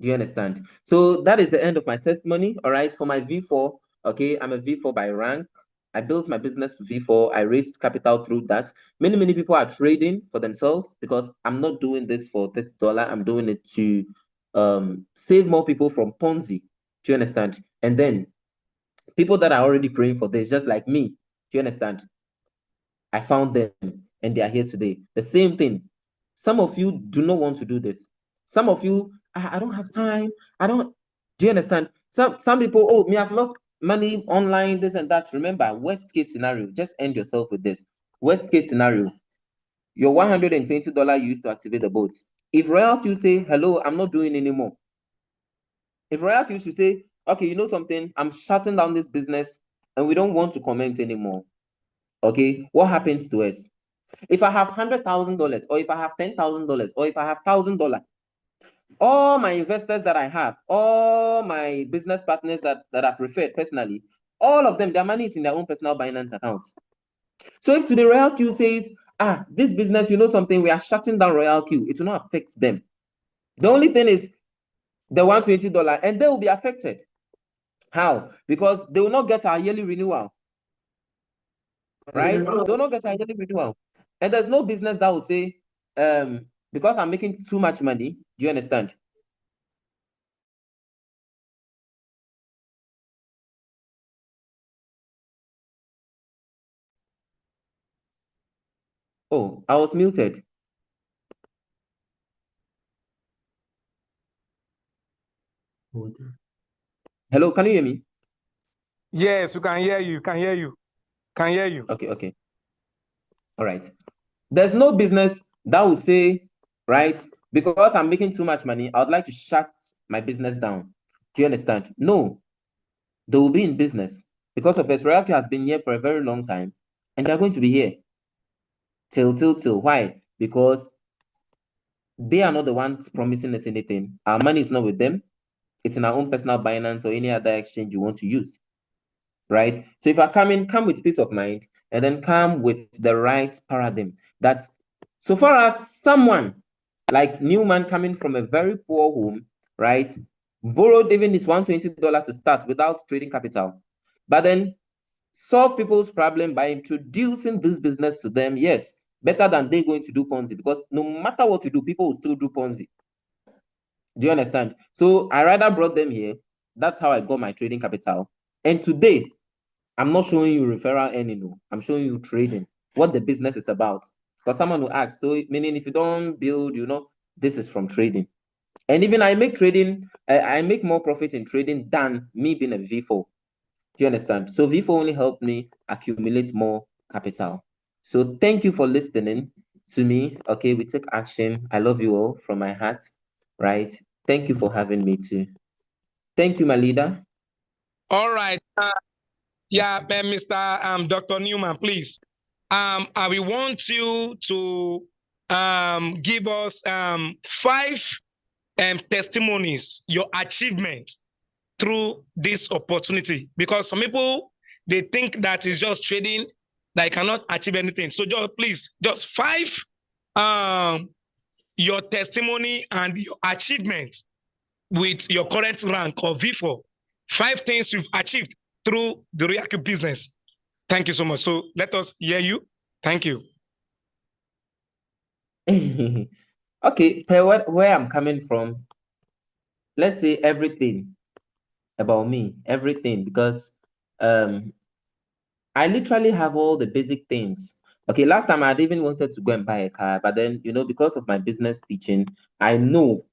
Do you understand? So that is the end of my testimony. All right. For my V4, okay, I'm a V4 by rank. I built my business to V4. I raised capital through that. Many people are trading for themselves because I'm not doing this for $30. I'm doing it to save more people from Ponzi. Do you understand? And then people that are already praying for this, just like me. Do you understand? I found them and they are here today. The same thing. Some of you do not want to do this. Some of you, I don't have time. Do you understand? Some people, oh, me, I've lost money online, this and that. Remember, worst case scenario, just end yourself with this. Worst case scenario, your $120 used to activate the boat. If Royalq say, hello, I'm not doing anymore. If Royalq should say, okay, you know something, I'm shutting down this business and we don't want to comment anymore. Okay, what happens to us? If I have $100,000, or if I have $10,000, or if I have $1,000, all my investors that I have, all my business partners that I've referred personally, all of them, their money is in their own personal Binance account. So if today Royalq says, this business, you know something, we are shutting down Royalq, it will not affect them. The only thing is the $120, and they will be affected. How? Because they will not get our yearly renewal. Right? They will not get our yearly renewal. And there's no business that will say, because I'm making too much money. Do you understand? Oh, I was muted. Hello, can you hear me? Yes, we can hear you. Can hear you. Can hear you. Okay. All right. There's no business that will say, right, because I'm making too much money, I would like to shut my business down. Do you understand? No, they will be in business because of Royalq has been here for a very long time, and they're going to be here till. Why? Because they are not the ones promising us anything. Our money is not with them. It's in our own personal Binance or any other exchange you want to use. Right? So if I come with peace of mind and then come with the right paradigm. That so far as someone like Newman coming from a very poor home, right, borrowed even his $120 to start without trading capital, but then solve people's problem by introducing this business to them, yes, better than they going to do Ponzi, because no matter what you do, people will still do Ponzi. Do you understand? So I rather brought them here. That's how I got my trading capital. And today, I'm not showing you referral earning. I'm showing you trading, what the business is about. Because someone will ask, so meaning if you don't build, this is from trading. And even I make trading, I make more profit in trading than me being a V4. Do you understand? So V4 only helped me accumulate more capital. So thank you for listening to me. Okay, we take action. I love you all from my heart, right? Thank you for having me too. Thank you, my leader. All right. Mr. Dr. Newman, please. I will want you to give us 5 testimonies, your achievements through this opportunity. Because some people, they think that is just trading, they cannot achieve anything. So please, just 5 your testimony and your achievements with your current rank of V4. 5 things you've achieved through the Royalq business. Thank you so much. So let us hear you. Thank you. Okay, where I'm coming from, let's say everything about me, everything, because I literally have all the basic things. Okay, last time I'd even wanted to go and buy a car, but then, because of my business teaching, I know,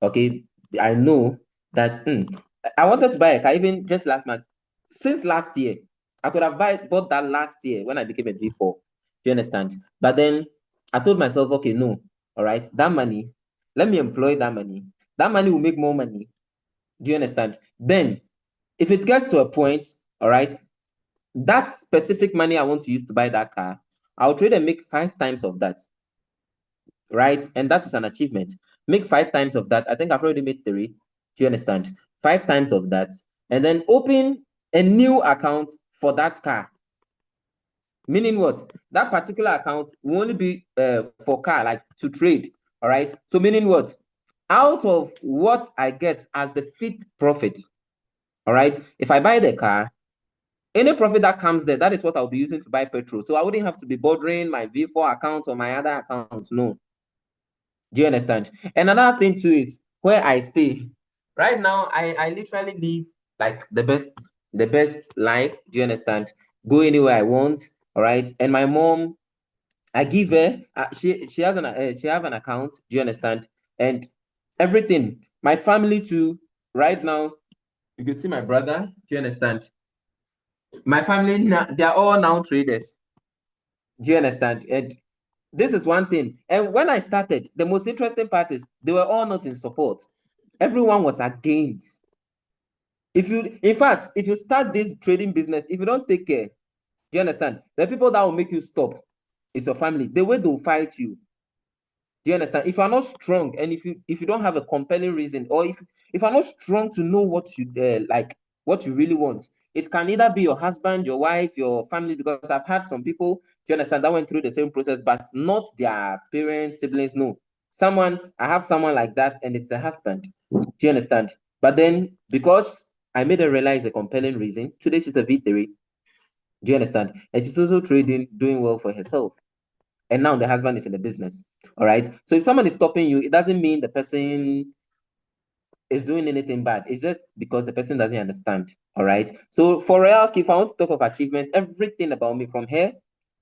okay, I know that I wanted to buy a car even just last month. Since last year, I could have bought that last year when I became a V4. Do you understand? But then I told myself, okay, no, all right, that money, let me employ that money. That money will make more money. Do you understand? Then, if it gets to a point, all right, that specific money I want to use to buy that car, I'll trade and make 5 times of that, right? And that is an achievement. Make 5 times of that. I think I've already made 3. Do you understand? 5 times of that, and then open a new account for that car. Meaning what? That particular account will only be for car, like to trade. All right. So meaning what? Out of what I get as the fit profit, all right, if I buy the car, any profit that comes there, that is what I'll be using to buy petrol. So I wouldn't have to be bothering my V4 account or my other accounts. No. Do you understand? And another thing too is where I stay. Right now, I literally live like the best life. Do you understand? Go anywhere I want. All right. And my mom, I give her. She has an account. Do you understand? And everything. My family too. Right now, you can see my brother. Do you understand? My family now, they are all now traders. Do you understand? And this is one thing. And when I started, the most interesting part is they were all not in support. Everyone was against. In fact, if you start this trading business, if you don't take care, do you understand? The people that will make you stop is your family. The way they'll fight you. Do you understand? If you're not strong, and if you don't have a compelling reason, or if you're not strong to know what you like, what you really want, it can either be your husband, your wife, your family. Because I've had some people, do you understand, that went through the same process, but not their parents, siblings. No, I have someone like that, and it's the husband. Do you understand? But then because I made her realize a compelling reason, today she's a V3. Do you understand? And she's also trading, doing well for herself. And now the husband is in the business. All right. So if someone is stopping you, it doesn't mean the person is doing anything bad. It's just because the person doesn't understand. All right. So for Royalq, if I want to talk of achievements, everything about me from hair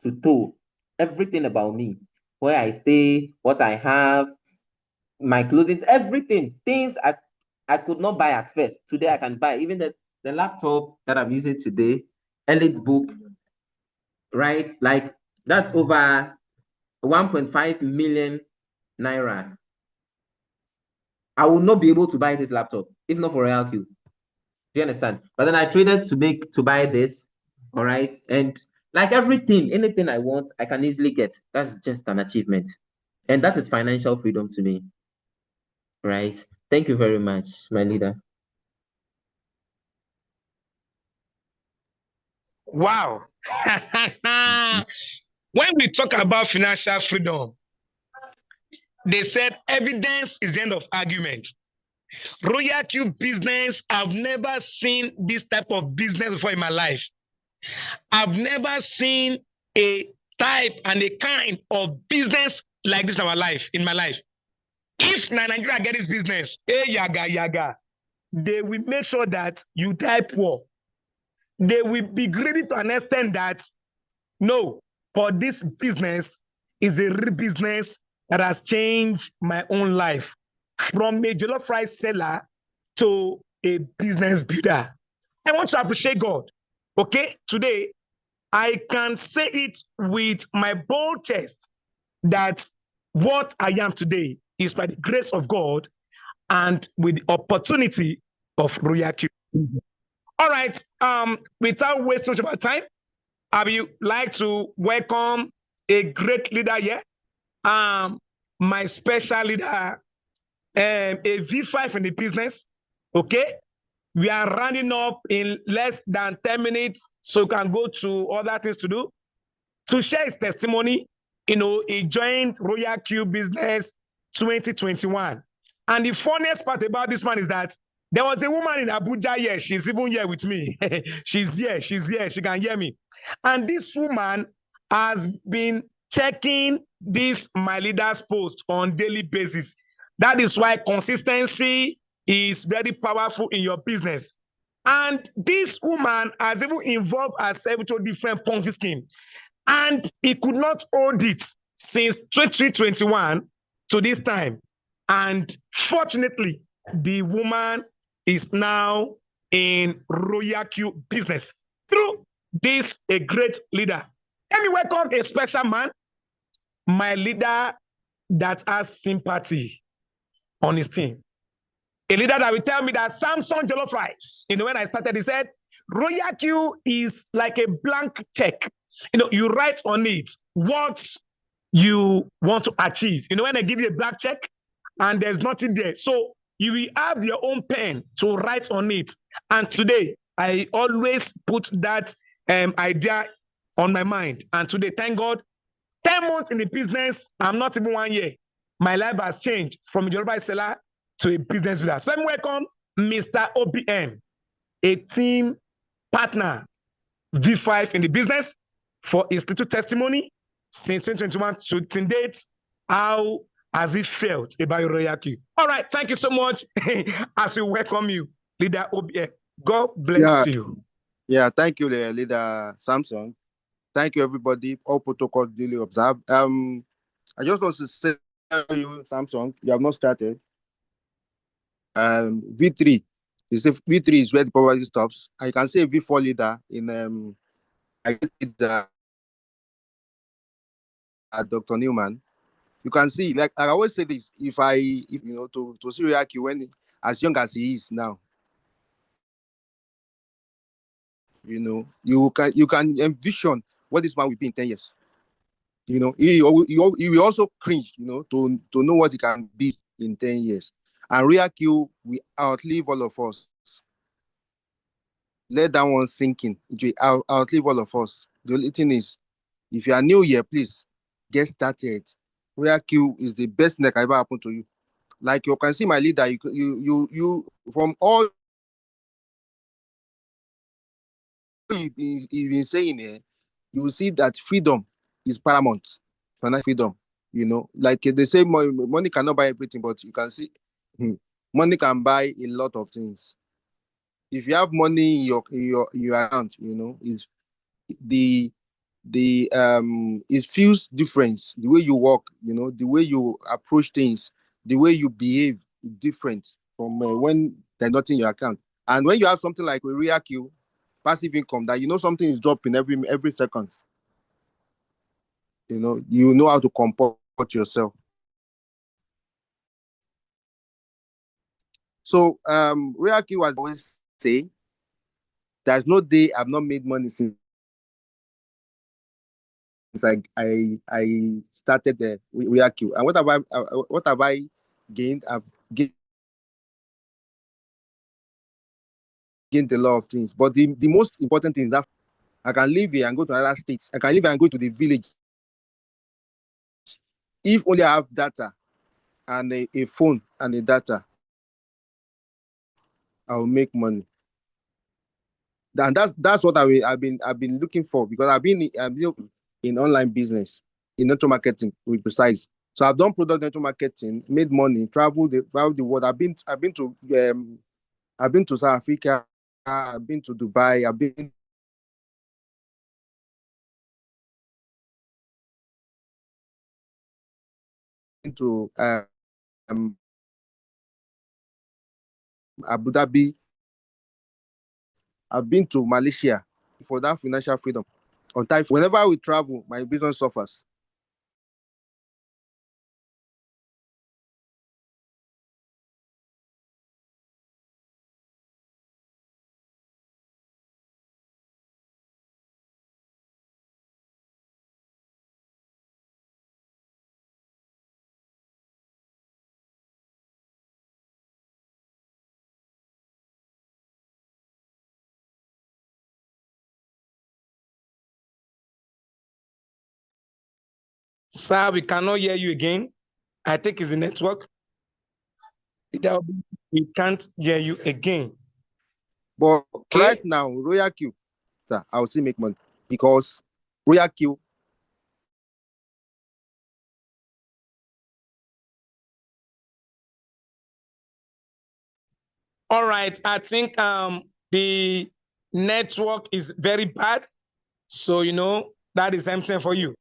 to toe, everything about me, where I stay, what I have, my clothing, everything, things I could not buy at first. Today I can buy. Even the laptop that I'm using today, Elite Book, right? Like that's over 1.5 million naira. I will not be able to buy this laptop if not for Royalq. Do you understand? But then I traded to buy this. All right. And like everything, anything I want, I can easily get. That's just an achievement. And that is financial freedom to me. Right. Thank you very much, my leader. Wow. When we talk about financial freedom, they said evidence is the end of argument. Royalq business, I've never seen this type of business before in my life. I've never seen a type and a kind of business like this in my life. If Nigeria get this business, yaga, they will make sure that you die poor. They will be greedy to an extent that no, for this business is a real business that has changed my own life from a jollof rice seller to a business builder. I want to appreciate God. Okay, today I can say it with my bold chest that what I am today is by the grace of God and with the opportunity of Royalq. All right, without wasting much of our time, I would like to welcome a great leader here, my special leader, a V5 in the business. Okay, we are rounding up in less than 10 minutes, so you can go to other things to do. To share his testimony, he joined Royalq business 2021. And the funniest part about this man is that there was a woman in Abuja here. She's even here with me. She's here. She can hear me. And this woman has been checking this my leader's post on daily basis. That is why consistency is very powerful in your business. And this woman has even involved herself into different Ponzi schemes. And he could not hold it since 2021 to this time. And fortunately, the woman is now in Royalq business through this a great leader. Let me welcome a special man, my leader that has sympathy on his team. A leader that will tell me that Samson jollof rice, when I started, he said, Royalq is like a blank check. You know, you write on it what you want to achieve. You know, when I give you a blank check and there's nothing there, so you will have your own pen to write on it. And today, I always put that idea on my mind. And today, thank God, 10 months in the business, I'm not even 1 year. My life has changed from a Yoruba seller to a business leader. So let me welcome Mr. OBM, a team partner, V5 in the business, for his little testimony since 2021 to date. How has he felt about Royalq? All right, thank you so much as we welcome you, Leader OBM. God bless you. Yeah, thank you, Leader Samson. Thank you, everybody. All protocols duly observed. I just want to say to you, Samson, you have not started. V3. You say V3 is where the poverty stops. I can say V4 leader in I did Dr. Newman. You can see, like I always say this, if you know, to see Royalq when as young as he is now, you know, you can envision what this man will be in 10 years. You know, he will also cringe, you know, to know what he can be in 10 years. And Royalq will outlive all of us. Let that one sink in. It will outlive all of us. The only thing is, if you are new here, please get started. Royalq is the best thing that can ever happen to you. Like you can see my leader, you from all you've been saying here, you will see that freedom is paramount. Financial freedom, you know, like they say, money cannot buy everything, but you can see money can buy a lot of things. If you have money in your account, you know, is the it feels different. The way you walk, you know, the way you approach things, the way you behave is different from when there's nothing in your account. And when you have something like a Royalq, passive income, that you know something is dropping every second. You know how to comport yourself. So Royalq was always say, there's no day I've not made money since I started the Royalq. And what have I gained? I've gained a lot of things. But the most important thing is that I can live here and go to another state. I can live here and go to the village. If only I have data and a phone and a data, I will make money. And that's what I've been looking for, because I've been in online business, in network marketing, to be precise. So I've done product network marketing, made money, traveled the world. I've been to South Africa, I've been to Dubai, I've been to Abu Dhabi, I've been to Malaysia for that financial freedom. On time, whenever we travel, my business suffers. Sir, we cannot hear you again. I think it's the network. We can't hear you again. But Okay. right now, Royalq, sir, I will still make money, because Royalq. All right. I think the network is very bad. So, you know, that is empty for you.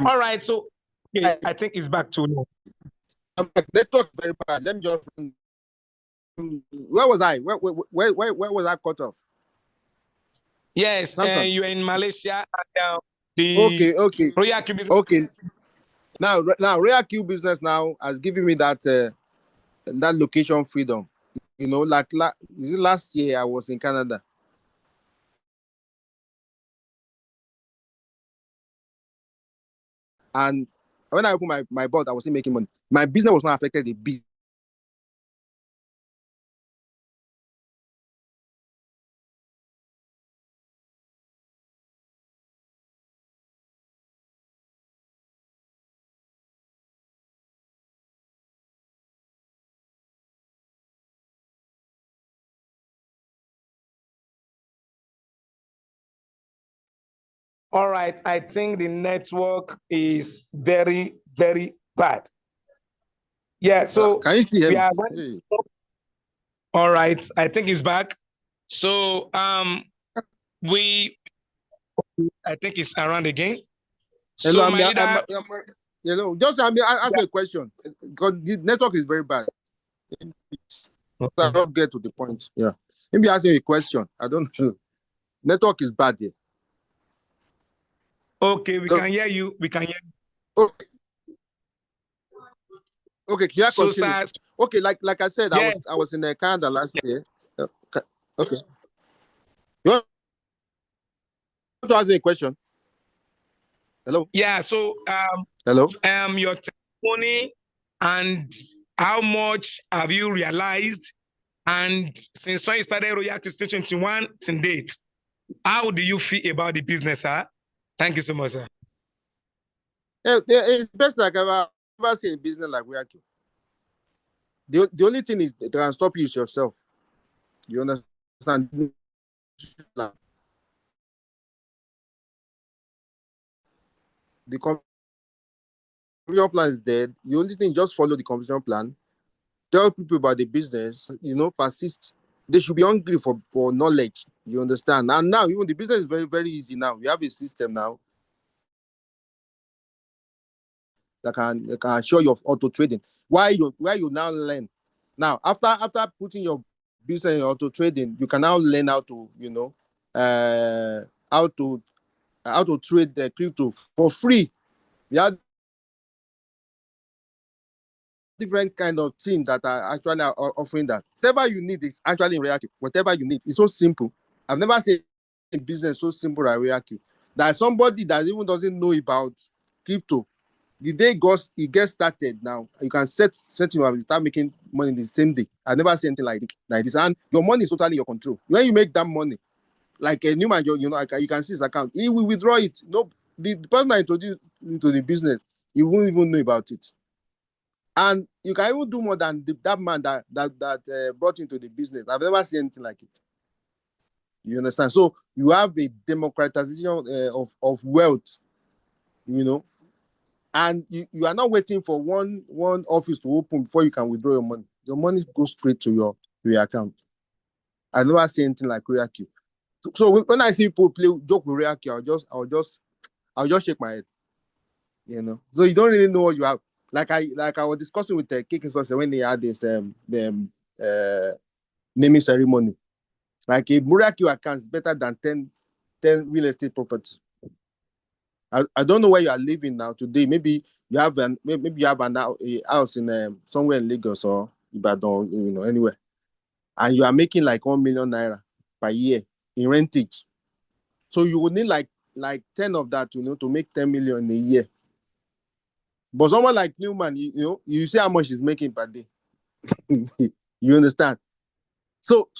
All right. So, okay, I think it's back to now. Network very bad. Let me just. Where was I? Where was I cut off? Yes, you're in Malaysia. And, the Okay. Royalq business. Okay. Now Royalq business now has given me that location freedom. You know, like last year I was in Canada. And when I opened my boat, I was still making money. My business was not affected a bit. All right, I think the network is very, very bad. Yeah, so Can you still hear we me? are Hey. all right. I think it's back. So we I think it's around again. Hello, So my leader, just ask me a question because the network is very bad. I don't get to the point. Yeah. Maybe ask me a question. I don't know. Network is bad here. okay, we So, can hear you. We can hear you. okay. Okay, can I So continue? sir, Okay, like I said, yeah, I was in Canada last year. Okay. You want to ask me a question? Hello? yeah. So Hello? your testimony and how much have you realized? And since when you started Royalq 2021 to date, how do you feel about the business, sir? Thank you so much, sir. It's best like I've ever seen in business like we are. The only thing is that can stop you is yourself. You understand? The conversion plan is dead. The only thing, just follow the conversion plan. Tell people about the business. Persist. They should be hungry for knowledge. You understand? And now, even the business is very, very easy now. We have a system now that can show you auto trading. Why you now learn? Now, after putting your business in auto trading, you can now learn how to how to trade the crypto for free. We have different kind of team that are actually offering that. Whatever you need is actually in Royalq. Whatever you need, it's so simple. I've never seen a business so simple like Royalq. That somebody that even doesn't know about crypto, the day it gets started now, you can set him up and start making money the same day. I've never seen anything like this. And your money is totally your control. When you make that money, like a Newman, you can see his account. He will withdraw it. No, the person that introduced into the business, he won't even know about it. And you can even do more than that man that brought into the business. I've never seen anything like it. You understand? So you have a democratization of wealth, and you are not waiting for one office to open before you can withdraw your money. Your money goes straight to your account. I've never seen anything like Royalq. So when I see people joke with Royalq, I'll just shake my head. So you don't really know what you have. Like I was discussing with the Kiki Sauce when they had this naming ceremony. Like a Royalq account is better than 10 real estate properties. I don't know where you are living now today. Maybe you have a house in somewhere in Lagos or Ibadan, anywhere, and you are making like 1 million naira per year in rentage. So you would need like 10 of that, to make 10 million in a year. But someone like Newman, you see how much he's making per day. You understand? So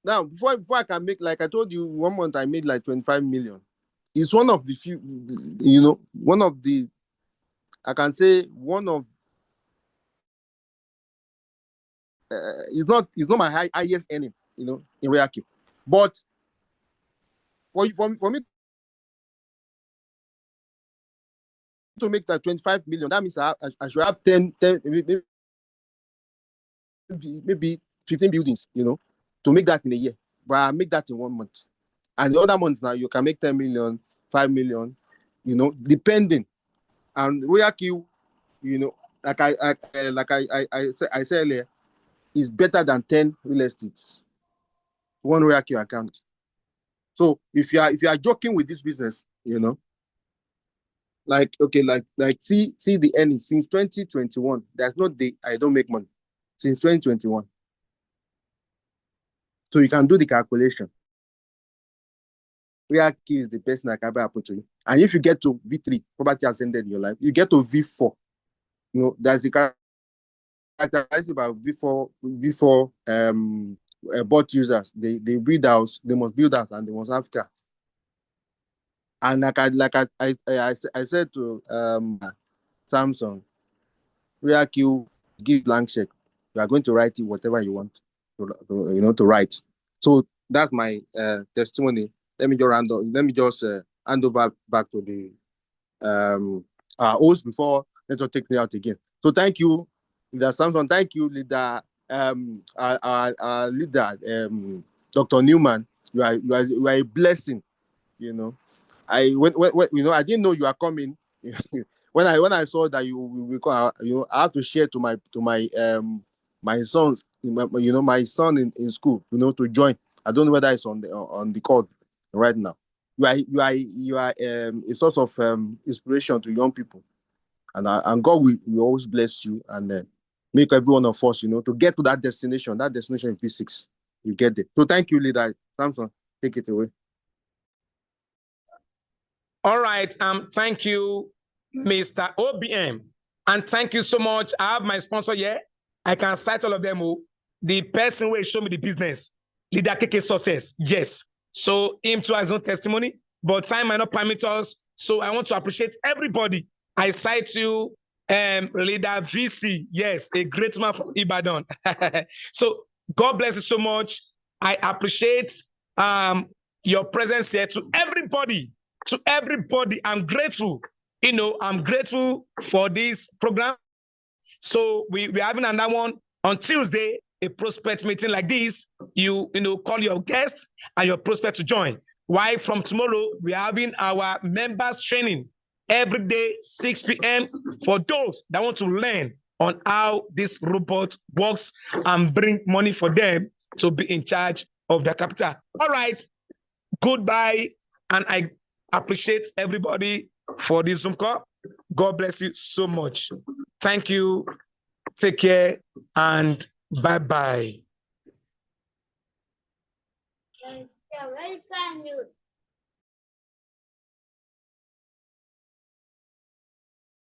now before I can make, like I told you, 1 month I made like 25 million. It's one of the few, one of the, I can say one of, it's not my highest earning, in Royalq. But for me to make that 25 million, that means I should have 10 maybe 15 buildings, to make that in a year. But I make that in 1 month. And the other months now, you can make 10 million, 5 million, depending. And Royalq, like I said earlier, is better than 10 real estates. One Royalq account. So if you are joking with this business, like okay, like see the earnings since 2021. There's no day I don't make money since 2021. So you can do the calculation. Royalq is the best that can ever happen to you. And if you get to V3, poverty has ended in your life, you get to V4. There's the characteristic about V4 bot users. They build house, they must build house, and they must have car. And I said to Samsung, Royalq give blank check. You are going to write it whatever you want to write. So that's my testimony. Let me just hand over back to the host before let's just take me out again. So thank you, leader Samson. Thank you, leader our leader Dr. Newman. You are a blessing. I I didn't know you are coming. when I saw that you I have to share to my sons, my son in school, to join. I don't know whether it's on the call right now. You are a source of inspiration to young people, and God will always bless you and make every one of us, to get to that destination in physics. You get it. So thank you, leader Samson. Take it away. All right. Thank you, Mr. OBM. And thank you so much. I have my sponsor here. I can cite all of them. The person will show me the business. Leader KK Success. Yes. So him too has no testimony, but time might not permit us. So I want to appreciate everybody. I cite you, Leader VC. Yes, a great man from Ibadan. So God bless you so much. I appreciate your presence here to everybody. To everybody, I'm grateful. I'm grateful for this program. So we're having another one on Tuesday, a prospect meeting like this. You call your guests and your prospect to join. Why? From tomorrow, we're having our members training every day, 6 p.m. for those that want to learn on how this robot works and bring money for them to be in charge of the capital. All right. Goodbye. And I appreciate everybody for this Zoom call. God bless you so much. Thank you. Take care and bye-bye.